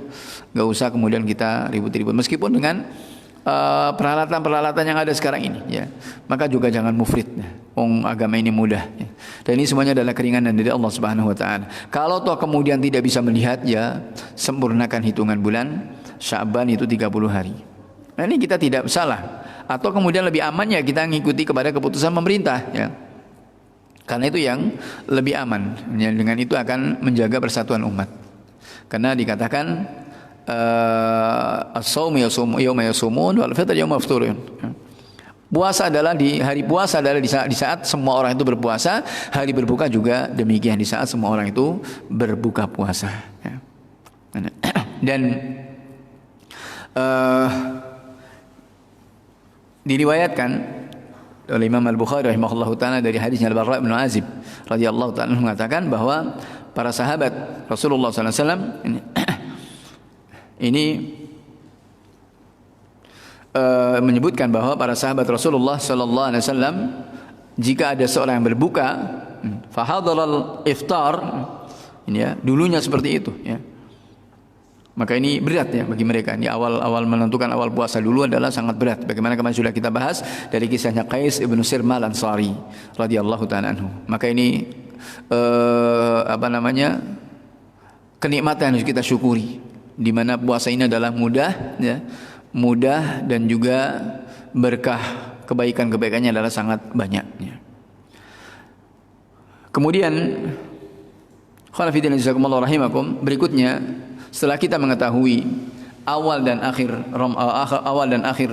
Enggak usah kemudian kita ribut-ribut meskipun dengan peralatan-peralatan yang ada sekarang ini ya. Maka juga jangan mufrid ya. Agama ini mudah ya. Dan ini semuanya adalah keringanan dari Allah Subhanahu wa taala. Kalau toh kemudian tidak bisa melihat ya, sempurnakan hitungan bulan Sya'ban itu 30 hari. Nah ini kita tidak salah. Atau kemudian lebih amannya kita mengikuti kepada keputusan pemerintah ya. Karena itu yang lebih aman. Dengan itu akan menjaga persatuan umat. Karena dikatakan as-shaum yauma yasumun wal fitr yauma yafturun. Puasa adalah hari puasa adalah di saat semua orang itu berpuasa, hari berbuka juga demikian di saat semua orang itu berbuka puasa. Ya. Dan diriwayatkan oleh Imam Al-Bukhari rahimahullahu taala dari hadisnya Al-Bara' bin Azib radhiyallahu taala mengatakan bahwa para sahabat Rasulullah sallallahu alaihi wasallam ini menyebutkan bahwa para sahabat Rasulullah sallallahu alaihi wasallam jika ada seorang yang berbuka fahadharal iftar ini ya dulunya seperti itu ya, maka ini berat ya bagi mereka. Ini awal menentukan awal puasa dulu adalah sangat berat. Bagaimana kemarin sudah kita bahas dari kisahnya Qais ibnu Sirmal Ansari radhiyallahu taala anhu. Maka ini kenikmatan yang harus kita syukuri, di mana puasa ini adalah mudah ya, mudah dan juga berkah, kebaikan-kebaikannya adalah sangat banyak ya. Kemudian khonafidin jazakumullah rahimakum, berikutnya setelah kita mengetahui awal dan akhir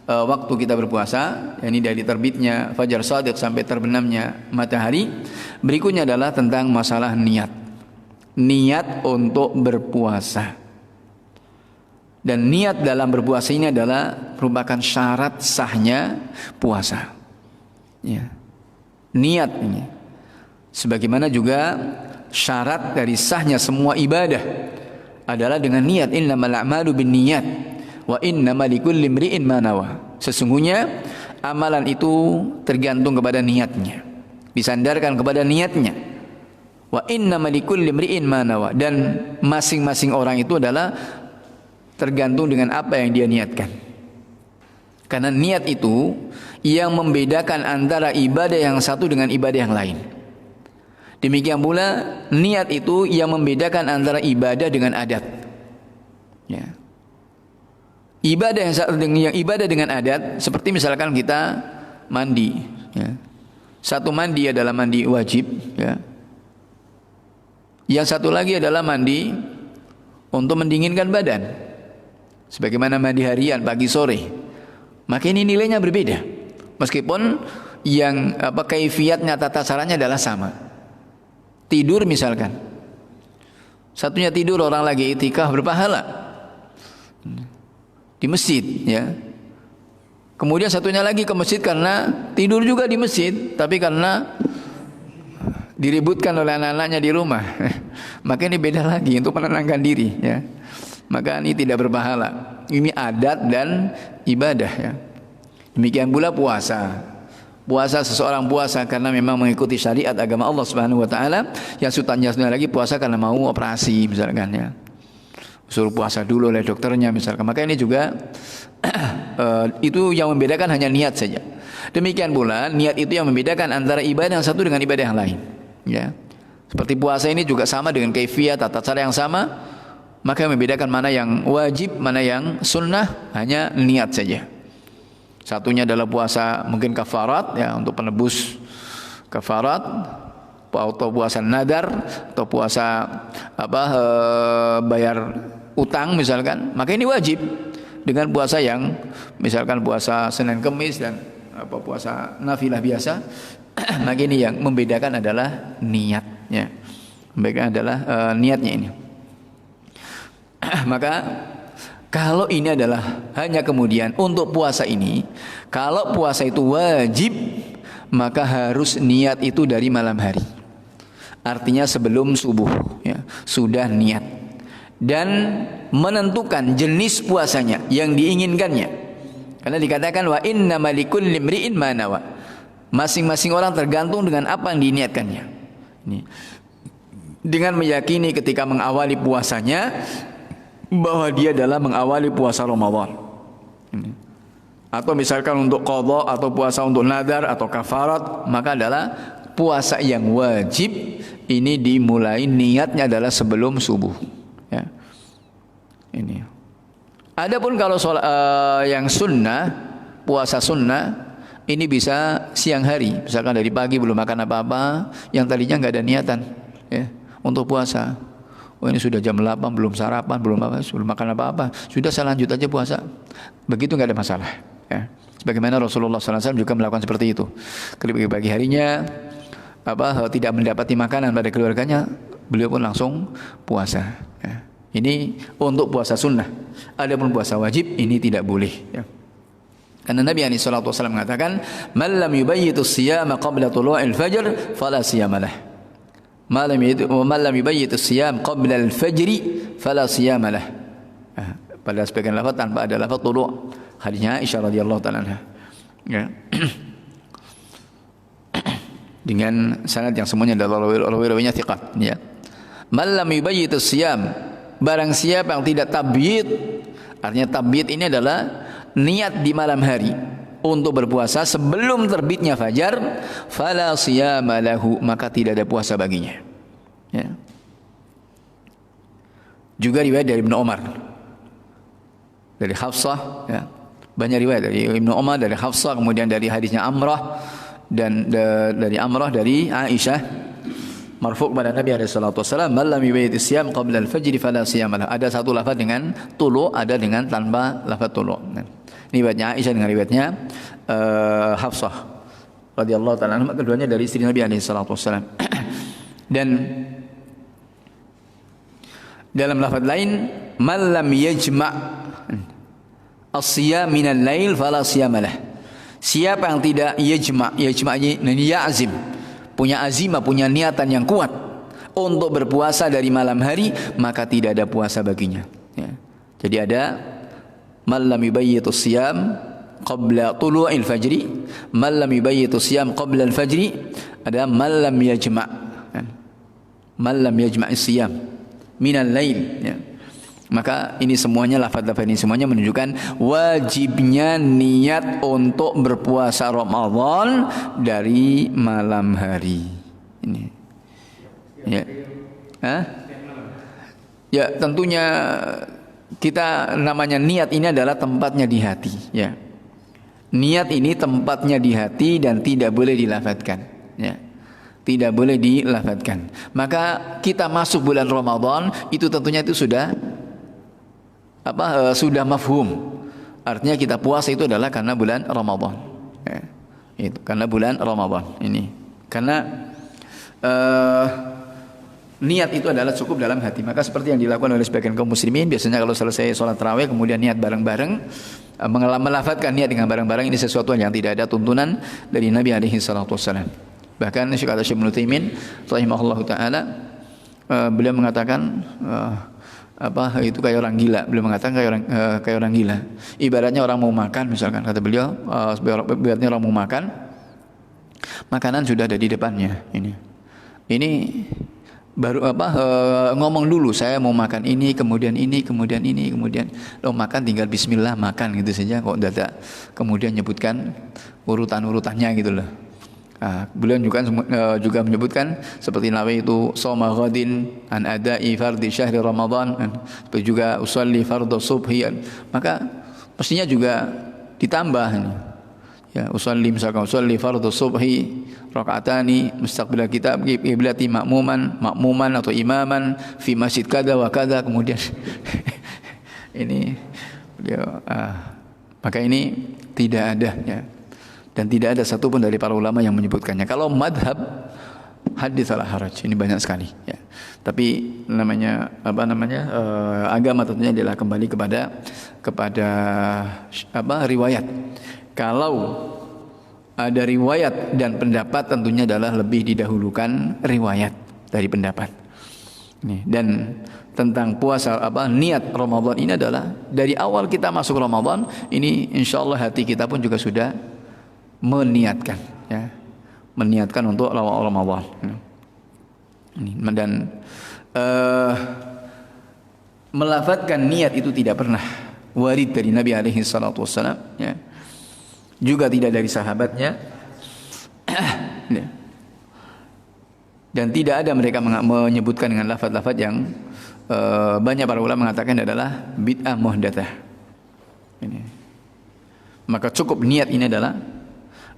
waktu kita berpuasa, yakni dari terbitnya fajar shadiq sampai terbenamnya matahari, berikutnya adalah tentang masalah niat. Niat untuk berpuasa. Dan niat dalam berpuasa ini adalah merupakan syarat sahnya puasa. Ya. Niat ini. Sebagaimana juga syarat dari sahnya semua ibadah adalah dengan niat. Innamal a'malu binniyat wa innamal likulli imri'in ma nawa. Sesungguhnya amalan itu tergantung kepada niatnya. Disandarkan kepada niatnya. Wa innamal likulli imri'in ma nawa, dan masing-masing orang itu adalah tergantung dengan apa yang dia niatkan. Karena niat itu yang membedakan antara ibadah yang satu dengan ibadah yang lain. Demikian pula niat itu yang membedakan antara ibadah dengan adat. Ya. Ibadah yang ibadah dengan adat, seperti misalkan kita mandi. Ya. Satu mandi adalah mandi wajib. Ya. Yang satu lagi adalah mandi untuk mendinginkan badan. Sebagaimana mandi harian pagi sore, maka ini nilainya berbeda. Meskipun yang kaifiatnya, tata caranya adalah sama. Tidur misalkan, satunya tidur orang lagi itikaf berpahala di masjid, ya. Kemudian satunya lagi ke masjid karena tidur juga di masjid, tapi karena diributkan oleh anak-anaknya di rumah, maka ini beda lagi untuk menenangkan diri, ya. Maka ini tidak berpahala. Ini adat dan ibadah ya. Demikian pula puasa. Puasa, seseorang puasa karena memang mengikuti syariat agama Allah Subhanahu wa taala. Yang satunya lagi puasa karena mau operasi misalkan ya. Suruh puasa dulu oleh dokternya misalkan. Maka ini juga itu yang membedakan hanya niat saja. Demikian pula niat itu yang membedakan antara ibadah yang satu dengan ibadah yang lain ya. Seperti puasa ini juga sama dengan kaifiat, tata cara yang sama. Maka yang membedakan mana yang wajib, mana yang sunnah hanya niat saja. Satunya adalah puasa mungkin kafarat ya, untuk penebus kafarat, atau puasa nadar, atau puasa bayar utang misalkan. Maka ini wajib. Dengan puasa yang misalkan puasa Senin Kemis dan puasa nafilah biasa, maka ini yang membedakan adalah niatnya. Membedakan adalah niatnya ini. Maka kalau ini adalah hanya kemudian untuk puasa ini, kalau puasa itu wajib, maka harus niat itu dari malam hari. Artinya sebelum subuh ya, sudah niat. Dan menentukan jenis puasanya yang diinginkannya. Karena dikatakan wa innamal likulli imri'in ma nawa. Masing-masing orang tergantung dengan apa yang diniatkannya. Ini. Dengan meyakini ketika mengawali puasanya bahwa dia adalah mengawali puasa Ramadan. Atau misalkan untuk qadha atau puasa untuk nadar atau kafarat, maka adalah puasa yang wajib ini dimulai niatnya adalah sebelum subuh. Ya. Ini. Adapun kalau yang sunnah, puasa sunnah ini bisa siang hari, misalkan dari pagi belum makan apa-apa, yang tadinya nggak ada niatan, ya, untuk puasa. oh ini sudah jam 8 belum sarapan, belum apa, belum makan apa-apa, sudah saya lanjut aja puasa. Begitu nggak ada masalah. Ya. Sebagaimana Rasulullah SAW juga melakukan seperti itu. Ketika pagi harinya tidak mendapati makanan pada keluarganya, beliau pun langsung puasa. Ya. Ini untuk puasa sunnah. Adapun puasa wajib ini tidak boleh. Ya. Karena Nabi SAW mengatakan, "Man lam yubayyitu siyama qabla tulu'il fajr fala siyamalah." Man lam yubayyitu siyam qabla al-fajr fala siyamalah. Pada sebagian lafaz tanpa ada lafaz tulu'. Hadisnya Aisyah radhiyallahu taala anha. Ya. Dengan sanad yang semuanya adalah rawi-rawinya thiqat, ya. Man lam yubayyitu siyam, barang siapa yang tidak tabyid, artinya tabyid ini adalah niat di malam hari untuk berpuasa sebelum terbitnya fajar, fala siyama lahu, maka tidak ada puasa baginya. Ya. Juga riwayat dari Ibnu Umar, dari Hafsah, ya. Banyak riwayat dari Ibnu Umar, dari Hafsah, kemudian dari hadisnya Amrah, dan dari Amrah dari Aisyah marfu' kepada Nabi sallallahu alaihi wasallam, "Man lam yubayyit siyam qabla al-fajr fala siyam lahu." Ada satu lafaz dengan tulu, ada dengan tanpa lafaz tulu. Nah, ini riwayatnya Aisyah dengan riwayatnya Hafsah radhiyallahu taala anha, keduanya dari istri Nabi sallallahu alaihi wasallam. Dan dalam lafaz lain, "Man lam yajma' as-siyam min al-lail fala siyamalah." Siapa yang tidak ya'zim, punya azimah, punya niatan yang kuat untuk berpuasa dari malam hari, maka tidak ada puasa baginya. Ya. Jadi ada man lam yubayyitu siyam qabla tulu'il fajri, man lam yubayyitu siyam qabla al-fajri, ada man lam yajma', man lam yajma' as-siyam min al-lail. Ya. Maka ini semuanya, lafaz-lafaz ini semuanya menunjukkan wajibnya niat untuk berpuasa Ramadan dari malam hari. Ini. Ya. Hah? Ya, tentunya kita namanya niat ini adalah tempatnya di hati, ya. Niat ini tempatnya di hati dan tidak boleh dilafadzkan, ya. Tidak boleh dilafadzkan. Maka kita masuk bulan Ramadan itu tentunya itu sudah mafhum. Artinya kita puasa itu adalah karena bulan Ramadan. Ya, itu karena bulan Ramadan ini. Karena niat itu adalah cukup dalam hati. Maka seperti yang dilakukan oleh sebagian kaum muslimin, biasanya kalau selesai sholat tarawih kemudian niat bareng-bareng, melafadzkan niat dengan bareng-bareng, ini sesuatu yang tidak ada tuntunan dari Nabi alaihi salatu wasallam. Bahkan Syekh Ibnu Utsaimin rahimahullahu taala beliau mengatakan itu kayak orang gila. Beliau mengatakan kayak orang gila. Ibaratnya orang mau makan, misalkan kata beliau, ibaratnya orang mau makan, makanan sudah ada di depannya. Ini baru ngomong dulu, saya mau makan ini, kemudian lo makan tinggal bismillah makan gitu saja, kok dadak kemudian nyebutkan urutan-urutannya gitu loh. Beliau juga menyebutkan seperti nawi itu shauma ghadin an ada'i fardhi syahri Ramadan, seperti juga usolli fardhu subhi, maka mestinya juga ditambah ini. Ya, usolli fardhu subhi rakaatani mustaqbil kitab qiblati makmuman atau imaman fi masjid kada wa kada, kemudian ini beliau maka ini tidak ada, ya. Dan tidak ada satupun dari para ulama yang menyebutkannya. Kalau madhab hadits ala haraj, ini banyak sekali, ya. Tapi agama tentunya adalah kembali kepada riwayat. Kalau ada riwayat dan pendapat, tentunya adalah lebih didahulukan riwayat dari pendapat. Dan tentang puasa niat Ramadan ini adalah dari awal kita masuk Ramadan ini, insyaallah hati kita pun juga sudah meniatkan, ya, meniatkan untuk Ramadan. Dan melafadzkan niat itu tidak pernah warid dari Nabi alaihi salatu wasallam, ya. Juga tidak dari sahabatnya. Dan tidak ada mereka menyebutkan dengan lafaz-lafaz yang banyak para ulama mengatakan adalah bid'ah muhdatsah. Maka cukup niat ini adalah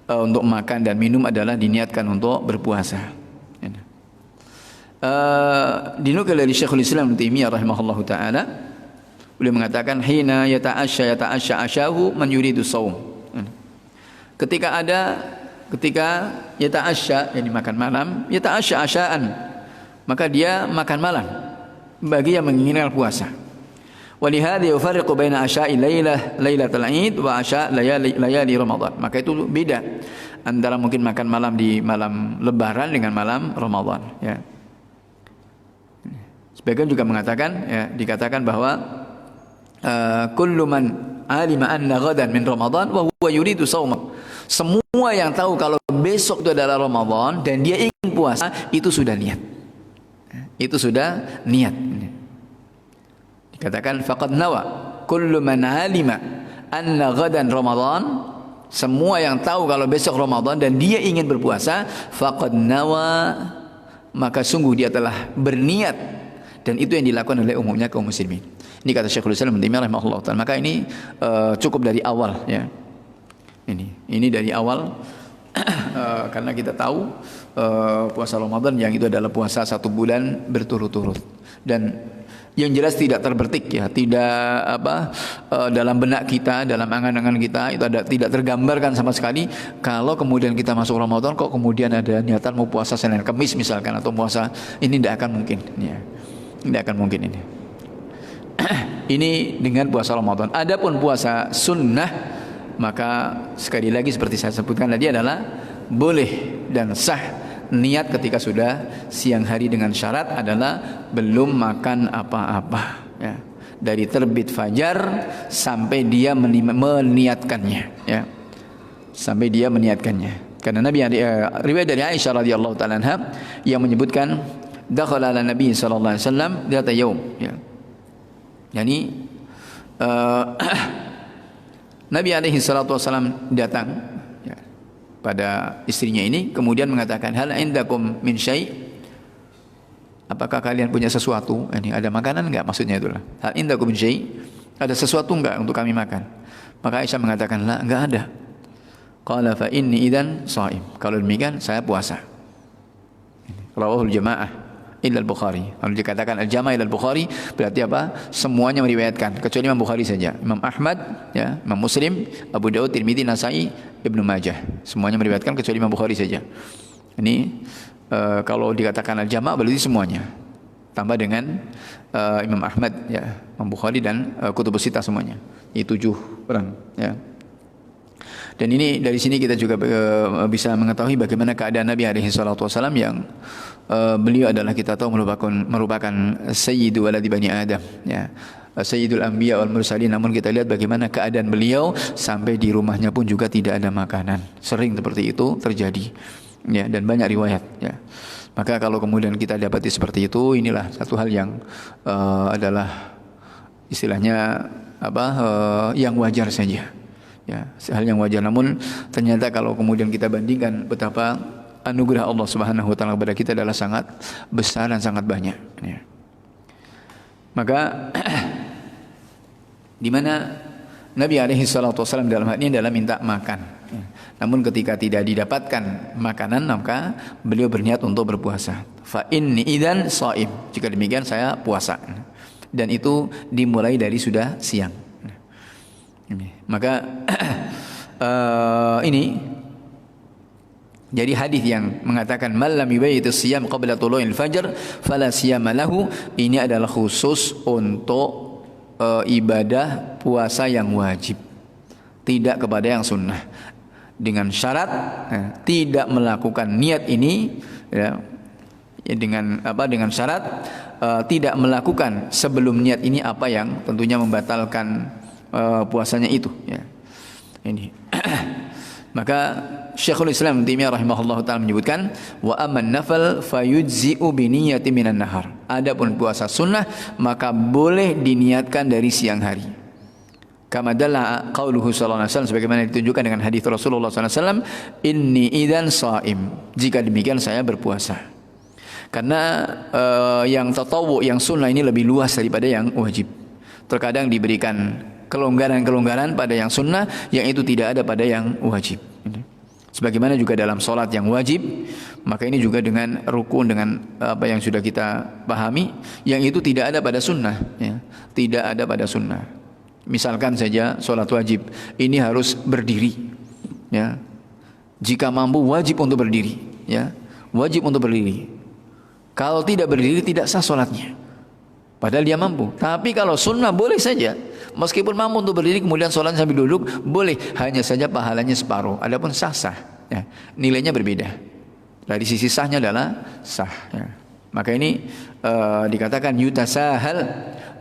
untuk makan dan minum adalah diniatkan untuk berpuasa. dinukil dari Syekhul Islam Ibnu Taimiyah rahimahullahu taala, beliau mengatakan hina yata'asya asyahu man yuridu shaum. Ketika yata'asya, yani makan malam, yata'asya asyaan, maka dia makan malam bagi yang menginginkan puasa. Walihada yufarriqu baina asya'i lailatul Id wa asya' layali Ramadan. Maka itu beda antara mungkin makan malam di malam Lebaran dengan malam Ramadan, ya. Sebagian juga mengatakan, ya, dikatakan bahwa kullu man alima anna ghadan min Ramadan wa huwa yuridu shauma. Semua yang tahu kalau besok itu adalah Ramadan dan dia ingin puasa, itu sudah niat. Itu sudah niat. Dikatakan faqad nawa kullu man alima anna ghadan Ramadan. Semua yang tahu kalau besok Ramadan dan dia ingin berpuasa, faqad nawa, maka sungguh dia telah berniat. Dan itu yang dilakukan oleh umumnya kaum muslimin. Ini kata Syekhul Islam Ibnu Taimiyah rahimahullah taala. Maka ini cukup dari awal, ya. Ini dari awal karena kita tahu puasa Ramadan yang itu adalah puasa 1 bulan berturut-turut, dan yang jelas tidak terbertik, ya, tidak dalam benak kita, dalam angan-angan kita itu tidak tergambarkan sama sekali kalau kemudian kita masuk Ramadan kok kemudian ada niatan mau puasa Senin Kamis misalkan, atau puasa, ini tidak akan mungkin, ya. Tidak akan mungkin ini. Ini dengan puasa Ramadan. Adapun puasa sunnah, maka sekali lagi seperti saya sebutkan tadi adalah boleh dan sah niat ketika sudah siang hari, dengan syarat adalah belum makan apa-apa, ya. Dari terbit fajar sampai dia meniatkannya, ya. Sampai dia meniatkannya. Karena Nabi riwayat dari Aisyah radhiyallahu taala anha yang menyebutkan dakhala ala Nabi sallallahu alaihi wasallam dzata yaum, ya. Yani Nabi alaihi salatu wasallam datang, ya, pada istrinya ini, kemudian mengatakan hal indakum min syai', apakah kalian punya sesuatu, ini ada makanan enggak, maksudnya itulah hal indakum min syai', ada sesuatu enggak untuk kami makan. Maka Aisyah mengatakan la, enggak ada. Qala fa inni idzan shaim, kalau demikian saya puasa. Rawahul jamaah illa al-Bukhari. Kalau dikatakan al-jama' illa al-Bukhari berarti apa? Semuanya meriwayatkan kecuali Imam Bukhari saja. Imam Ahmad, ya, Imam Muslim, Abu Daud, Tirmidzi, Nasai, Ibnu Majah. Semuanya meriwayatkan kecuali Imam Bukhari saja. Ini kalau dikatakan al-jama' berarti semuanya. Tambah dengan Imam Ahmad, ya, Imam Bukhari dan Kutubus Sittah semuanya. Ini 7 orang, ya. Dan ini dari sini kita juga bisa mengetahui bagaimana keadaan Nabi alaihi salatu wasallam yang beliau adalah, kita tahu, merupakan sayyidu waladi bani Adam, ya, sayyidul anbiya wal mursalin. Namun kita lihat bagaimana keadaan beliau sampai di rumahnya pun juga tidak ada makanan. Sering seperti itu terjadi, ya, dan banyak riwayat, ya. Maka kalau kemudian kita dapati seperti itu, inilah satu hal yang adalah istilahnya yang wajar saja, ya, hal yang wajar. Namun ternyata kalau kemudian kita bandingkan betapa anugerah Allah Subhanahu wa taala kepada kita adalah sangat besar dan sangat banyak, ya. Maka di mana Nabi alaihi salatu wasallam dalam hal ini adalah minta makan, ya. Namun ketika tidak didapatkan makanan, maka beliau berniat untuk berpuasa. Fa inni idzan shaim, jika demikian saya puasa. Dan itu dimulai dari sudah siang. Maka ini jadi hadis yang mengatakan malam yubayyitu siyam qabla tulu'il fajr fala siyama lahu, ini adalah khusus untuk ibadah puasa yang wajib, tidak kepada yang sunnah. Dengan syarat tidak melakukan niat ini, ya, dengan syarat tidak melakukan sebelum niat ini apa yang tentunya membatalkan puasanya itu, ya. Ini maka Syekhul Islam Ibnu Taimiyah rahimahullahu taala menyebutkan wa amman nafal fayujzi'u bi niyyati minan nahar. Adapun puasa sunnah maka boleh diniatkan dari siang hari. Kama dalla qauluhu sallallahu alaihi wasallam, sebagaimana ditunjukkan dengan hadis Rasulullah sallallahu alaihi wasallam, inni idzan shaim, jika demikian saya berpuasa. Karena yang tatawwu, yang sunnah ini lebih luas daripada yang wajib. Terkadang diberikan kelonggaran-kelonggaran pada yang sunnah yang itu tidak ada pada yang wajib. Sebagaimana juga dalam solat yang wajib, maka ini juga dengan rukun, dengan apa yang sudah kita pahami, yang itu tidak ada pada sunnah, ya. Tidak ada pada sunnah. Misalkan saja solat wajib, ini harus berdiri, ya. Jika mampu wajib untuk berdiri, ya. Wajib untuk berdiri. Kalau tidak berdiri tidak sah solatnya. Padahal dia mampu. Tapi kalau sunnah boleh saja. Meskipun mampu untuk berdiri kemudian sholat sambil duduk, boleh. Hanya saja pahalanya separuh. Adapun sah-sah, ya, nilainya berbeda. Dari sisi sahnya adalah sah, ya. Maka ini dikatakan yutasahal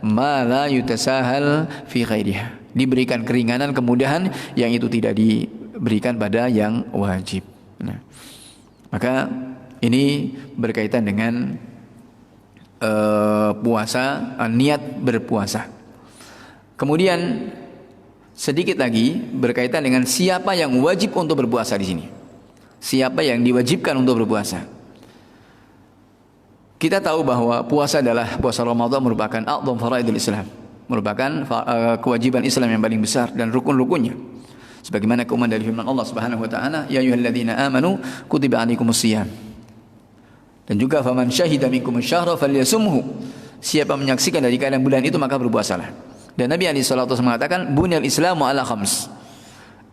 ma la yutasahal fi ghairiha. Diberikan keringanan, kemudahan yang itu tidak diberikan pada yang wajib. Nah, maka ini berkaitan dengan puasa, niat berpuasa. Kemudian sedikit lagi berkaitan dengan siapa yang wajib untuk berpuasa di sini. Siapa yang diwajibkan untuk berpuasa? Kita tahu bahwa puasa Ramadan merupakan a'dham faraidul Islam, merupakan kewajiban Islam yang paling besar dan rukun-rukunnya. Sebagaimana keumuman dari firman Allah Subhanahu wa taala, ya ayyuhalladzina amanu kutiba alaikumusiyam. Dan juga faman syahida minkum asy-syahra falyasumhu. Siapa menyaksikan dari kalian bulan itu maka berpuasalah. Dan Nabi SAW mengatakan bunyal Islamu ala khams.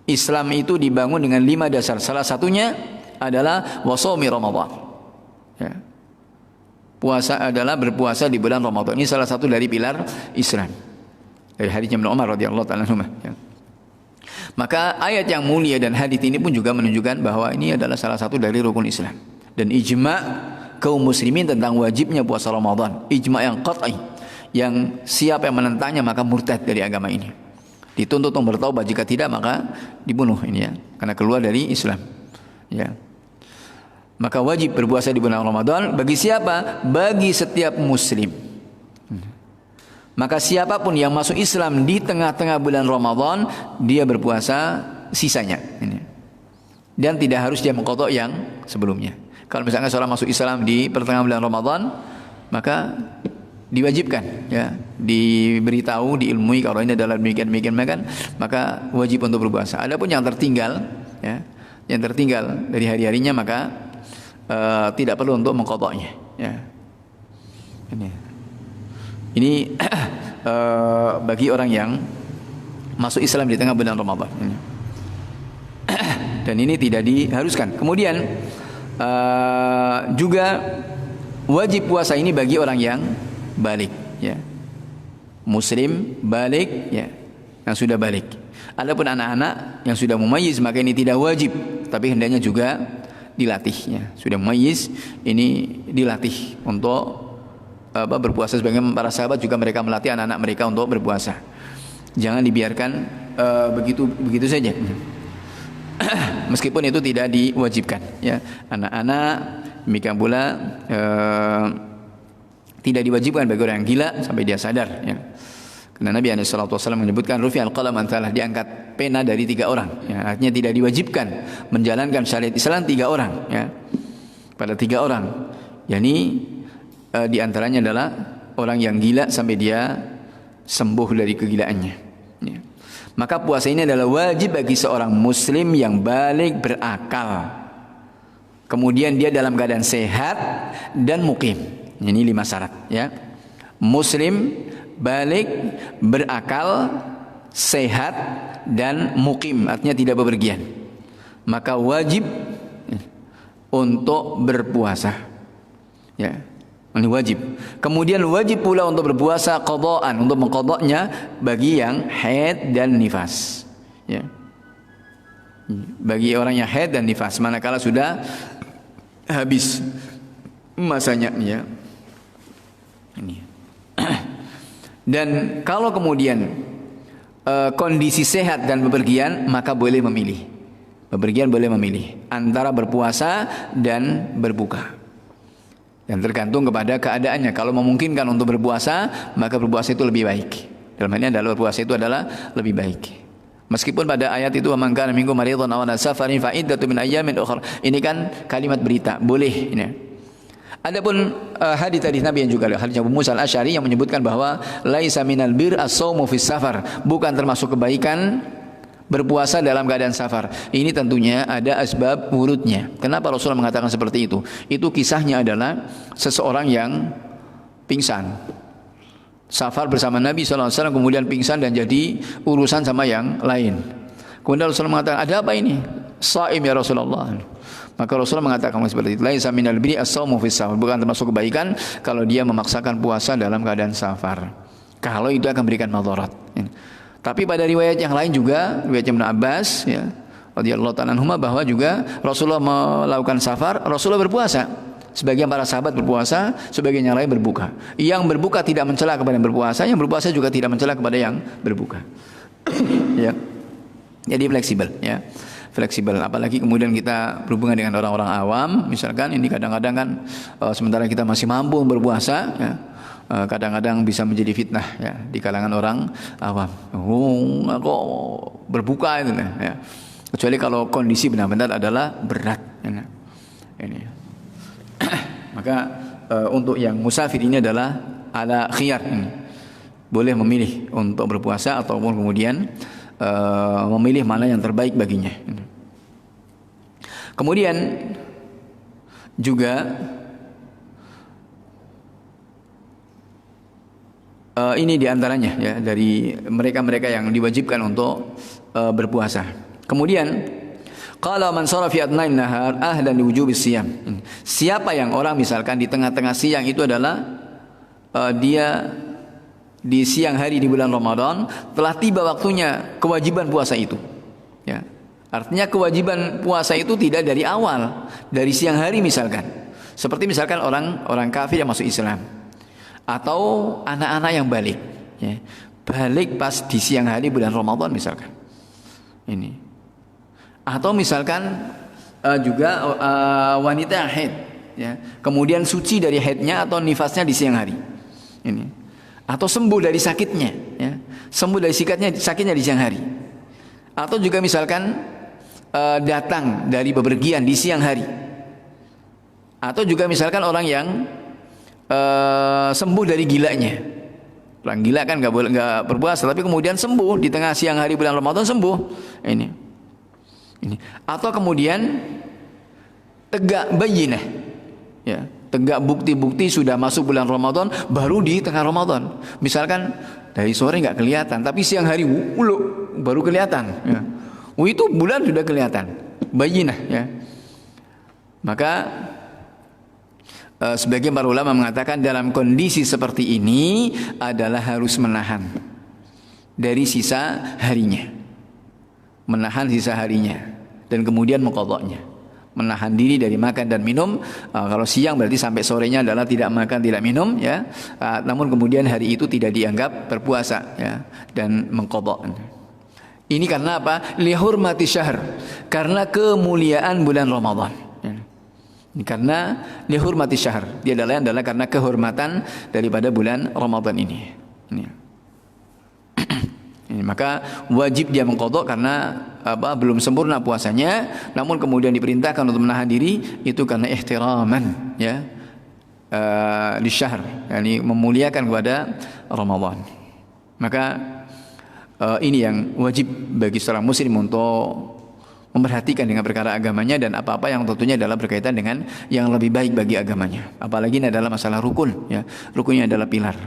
Islam itu dibangun dengan 5 dasar. Salah satunya adalah wasawmi Ramadan. Ya. Puasa adalah berpuasa di bulan Ramadan. Ini salah satu dari pilar Islam. Dari hadits Ibnu Umar radhiyallahu taala anhu. Ya. Maka ayat yang mulia dan hadits ini pun juga menunjukkan bahwa ini adalah salah satu dari rukun Islam. Dan ijma' kaum muslimin tentang wajibnya puasa Ramadan. Ijma' yang qat'i. Yang siapa yang menentangnya maka murtad dari agama ini. Dituntut untuk bertaubat, jika tidak maka dibunuh ini, ya, karena keluar dari Islam. Ya. Maka wajib berpuasa di bulan Ramadan bagi siapa? Bagi setiap muslim. Maka siapapun yang masuk Islam di tengah-tengah bulan Ramadan, dia berpuasa sisanya. Ini. Dan tidak harus dia mengqadha yang sebelumnya. Kalau misalnya seorang masuk Islam di pertengahan bulan Ramadan, maka diwajibkan, ya, diberitahu, diilmui kalau ini adalah demikian, maka wajib untuk berpuasa. Adapun yang tertinggal, ya, yang tertinggal dari hari-harinya maka tidak perlu untuk mengqadhanya, ya. Ini bagi orang yang masuk Islam di tengah bulan Ramadan. Dan ini tidak diharuskan. Kemudian juga wajib puasa ini bagi orang yang balik, ya, muslim balik, ya, yang sudah balik. Adapun anak-anak yang sudah mumayyiz maka ini tidak wajib, tapi hendaknya juga dilatih, ya. Sudah mumayyiz ini dilatih untuk berpuasa. Sebagaimana para sahabat juga mereka melatih anak-anak mereka untuk berpuasa. Jangan dibiarkan begitu saja. Meskipun itu tidak diwajibkan, ya. Anak-anak demikian pula tidak diwajibkan bagi orang yang gila sampai dia sadar, ya. Karena Nabi SAW menyebutkan rufi al-qalam antalah, diangkat pena dari 3 orang, ya. Artinya tidak diwajibkan menjalankan syariat Islam 3 orang, ya. Pada 3 orang, yakni di antaranya adalah orang yang gila sampai dia sembuh dari kegilaannya, ya. Maka puasa ini adalah wajib bagi seorang muslim yang balik berakal. Kemudian dia dalam keadaan sehat dan muqim. Ini 5 syarat, ya. Muslim, balik, berakal, sehat dan muqim, artinya tidak bepergian. Maka wajib untuk berpuasa, ya. Ini wajib. Kemudian wajib pula untuk berpuasa qadhaan, untuk mengqadhanya bagi yang haid dan nifas, ya. Bagi orang yang haid dan nifas manakala sudah habis masanya, ya. Ini. Dan kalau kemudian kondisi sehat dan bepergian, maka boleh memilih. Bepergian boleh memilih antara berpuasa dan berbuka. Dan tergantung kepada keadaannya. Kalau memungkinkan untuk berpuasa, maka berpuasa itu lebih baik. Dalam hal ini adalah berpuasa itu adalah lebih baik. Meskipun pada ayat itu man kana minkum maridhan aw ala safarin fa iddatun min ayyamin ukhra. Ini kan kalimat berita, boleh ini. Adapun hadis Nabi yang juga hadis Abu Musa Al-Asy'ari yang menyebutkan bahwa laisa minal bir as-shaumu fis safar, bukan termasuk kebaikan berpuasa dalam keadaan safar. Ini tentunya ada asbab wurudnya. Kenapa Rasulullah mengatakan seperti itu? Itu kisahnya adalah seseorang yang pingsan. Safar bersama Nabi SAW kemudian pingsan dan jadi urusan sama yang lain. Kemudian Rasulullah mengatakan, ada apa ini? Shaim ya Rasulullah. Maka Rasulullah mengatakan seperti itu. Laisa minal birri as-shaumu fis safar. Bukan termasuk kebaikan kalau dia memaksakan puasa dalam keadaan safar. Kalau itu akan memberikan madarat. Tapi pada riwayat yang lain juga, riwayat Ibnu Abbas ya, radhiyallahu ta'ala anhuma, bahwa juga Rasulullah melakukan safar, Rasulullah berpuasa. Sebagian para sahabat berpuasa, sebagian yang lain berbuka. Yang berbuka tidak mencela kepada yang berpuasa, yang berpuasa juga tidak mencela kepada yang berbuka. Ya. Jadi fleksibel ya. Fleksibel, apalagi kemudian kita berhubungan dengan orang-orang awam, misalkan ini kadang-kadang kan sementara kita masih mampu berpuasa ya, kadang-kadang bisa menjadi fitnah ya di kalangan orang awam. Oh, kok berbuka itu ya. Kecuali kalau kondisi benar-benar adalah berat ya. Ini. Maka untuk yang musafir ini adalah ala khiyar ini. Boleh memilih untuk berpuasa ataupun kemudian memilih mana yang terbaik baginya. Kemudian juga ini diantaranya ya dari mereka-mereka yang diwajibkan untuk berpuasa. Kemudian qala man sara fi adnain nahar ahlan liwujubis siyam. Siapa yang orang misalkan di tengah-tengah siang itu adalah dia di siang hari di bulan Ramadan telah tiba waktunya kewajiban puasa itu. Ya. Artinya kewajiban puasa itu tidak dari awal, dari siang hari misalkan. Seperti misalkan orang kafir yang masuk Islam. Atau anak-anak yang balik ya. Balik pas di siang hari bulan Ramadan misalkan. Ini. Atau misalkan juga wanita haid ya. Kemudian suci dari haidnya atau nifasnya di siang hari. Ini. Atau sembuh dari sakitnya ya. Sembuh dari sakitnya di siang hari. Atau juga misalkan datang dari bepergian di siang hari. Atau juga misalkan orang yang sembuh dari gilanya. Orang gila kan nggak berpuasa, tapi kemudian sembuh di tengah siang hari bulan Ramadan sembuh. Ini. Atau kemudian tegak bayyinah. Ya, tegak bukti-bukti sudah masuk bulan Ramadan baru di tengah Ramadan. Misalkan dari sore nggak kelihatan, tapi siang hari baru kelihatan. Ya. Itu bulan sudah kelihatan, bayyinah. Ya. Maka sebagian para ulama mengatakan dalam kondisi seperti ini adalah harus menahan dari sisa harinya, menahan sisa harinya dan kemudian mengqadha'nya, menahan diri dari makan dan minum. Kalau siang berarti sampai sorenya adalah tidak makan tidak minum ya, namun kemudian hari itu tidak dianggap berpuasa ya, dan mengqadha'. Ini karena apa? Lihurmati syahr, karena kemuliaan bulan Ramadan. Ini karena lihurmati syahr. Dia adalah karena kehormatan daripada bulan Ramadan ini. Ini maka wajib dia mengqadha karena belum sempurna puasanya, namun kemudian diperintahkan untuk menahan diri itu karena ihtiraman ya di syahr, yakni memuliakan kepada Ramadan. Maka ini yang wajib bagi seorang muslim untuk memperhatikan dengan perkara agamanya dan apa-apa yang tentunya adalah berkaitan dengan yang lebih baik bagi agamanya. Apalagi ini adalah masalah rukun ya. Rukunnya adalah pilar.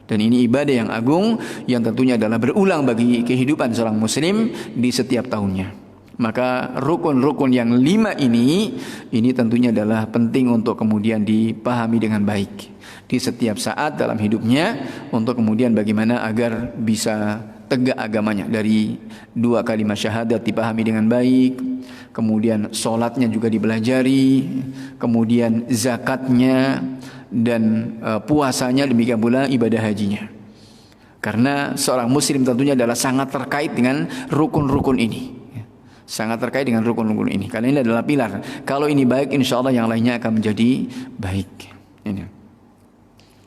Dan ini ibadah yang agung yang tentunya adalah berulang bagi kehidupan seorang muslim di setiap tahunnya. Maka rukun-rukun yang 5 ini tentunya adalah penting untuk kemudian dipahami dengan baik di setiap saat dalam hidupnya, untuk kemudian bagaimana agar bisa tegak agamanya. Dari 2 kalimat syahadat dipahami dengan baik, kemudian sholatnya juga dipelajari, kemudian zakatnya dan puasanya, demikian pula ibadah hajinya. Karena seorang muslim tentunya adalah sangat terkait dengan rukun-rukun ini. Sangat terkait dengan rukun-rukun ini. Karena ini adalah pilar. Kalau ini baik, insya Allah yang lainnya akan menjadi baik. Ini.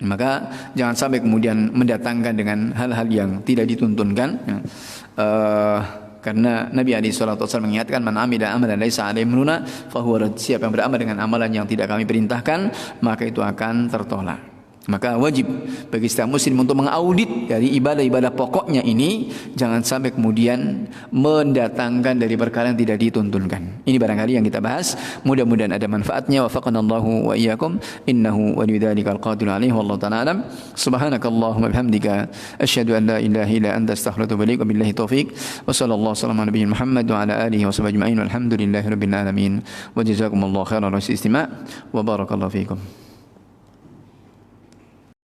Maka jangan sampai kemudian mendatangkan dengan hal-hal yang tidak dituntunkan. Karena Nabi SAW mengingatkan, man amila amalan laisa alaihi amruna fahuwa rad. Siapa yang beramal dengan amalan yang tidak kami perintahkan, maka itu akan tertolak. Maka wajib bagi setiap muslim untuk mengaudit dari ibadah-ibadah pokoknya ini, jangan sampai kemudian mendatangkan dari perkara yang tidak dituntunkan. Ini barangkali yang kita bahas, mudah-mudahan ada manfaatnya. Wafaqanallahu wa iyyakum, innahu waliyudzalika alqadir alaihi wallahu ta'ala alam. Subhanakallahumma bihamdika asyhadu an la ilaha illa anta astaghfiruka wa atubu ilaik. Wabillahi taufik wa sallallahu ala nabiyina Muhammad wa ala alihi wa sahbihi ajma'in. Walhamdulillahirabbil alamin. Wa jazakumullahu khairan wa istima' wa barakallahu fiikum.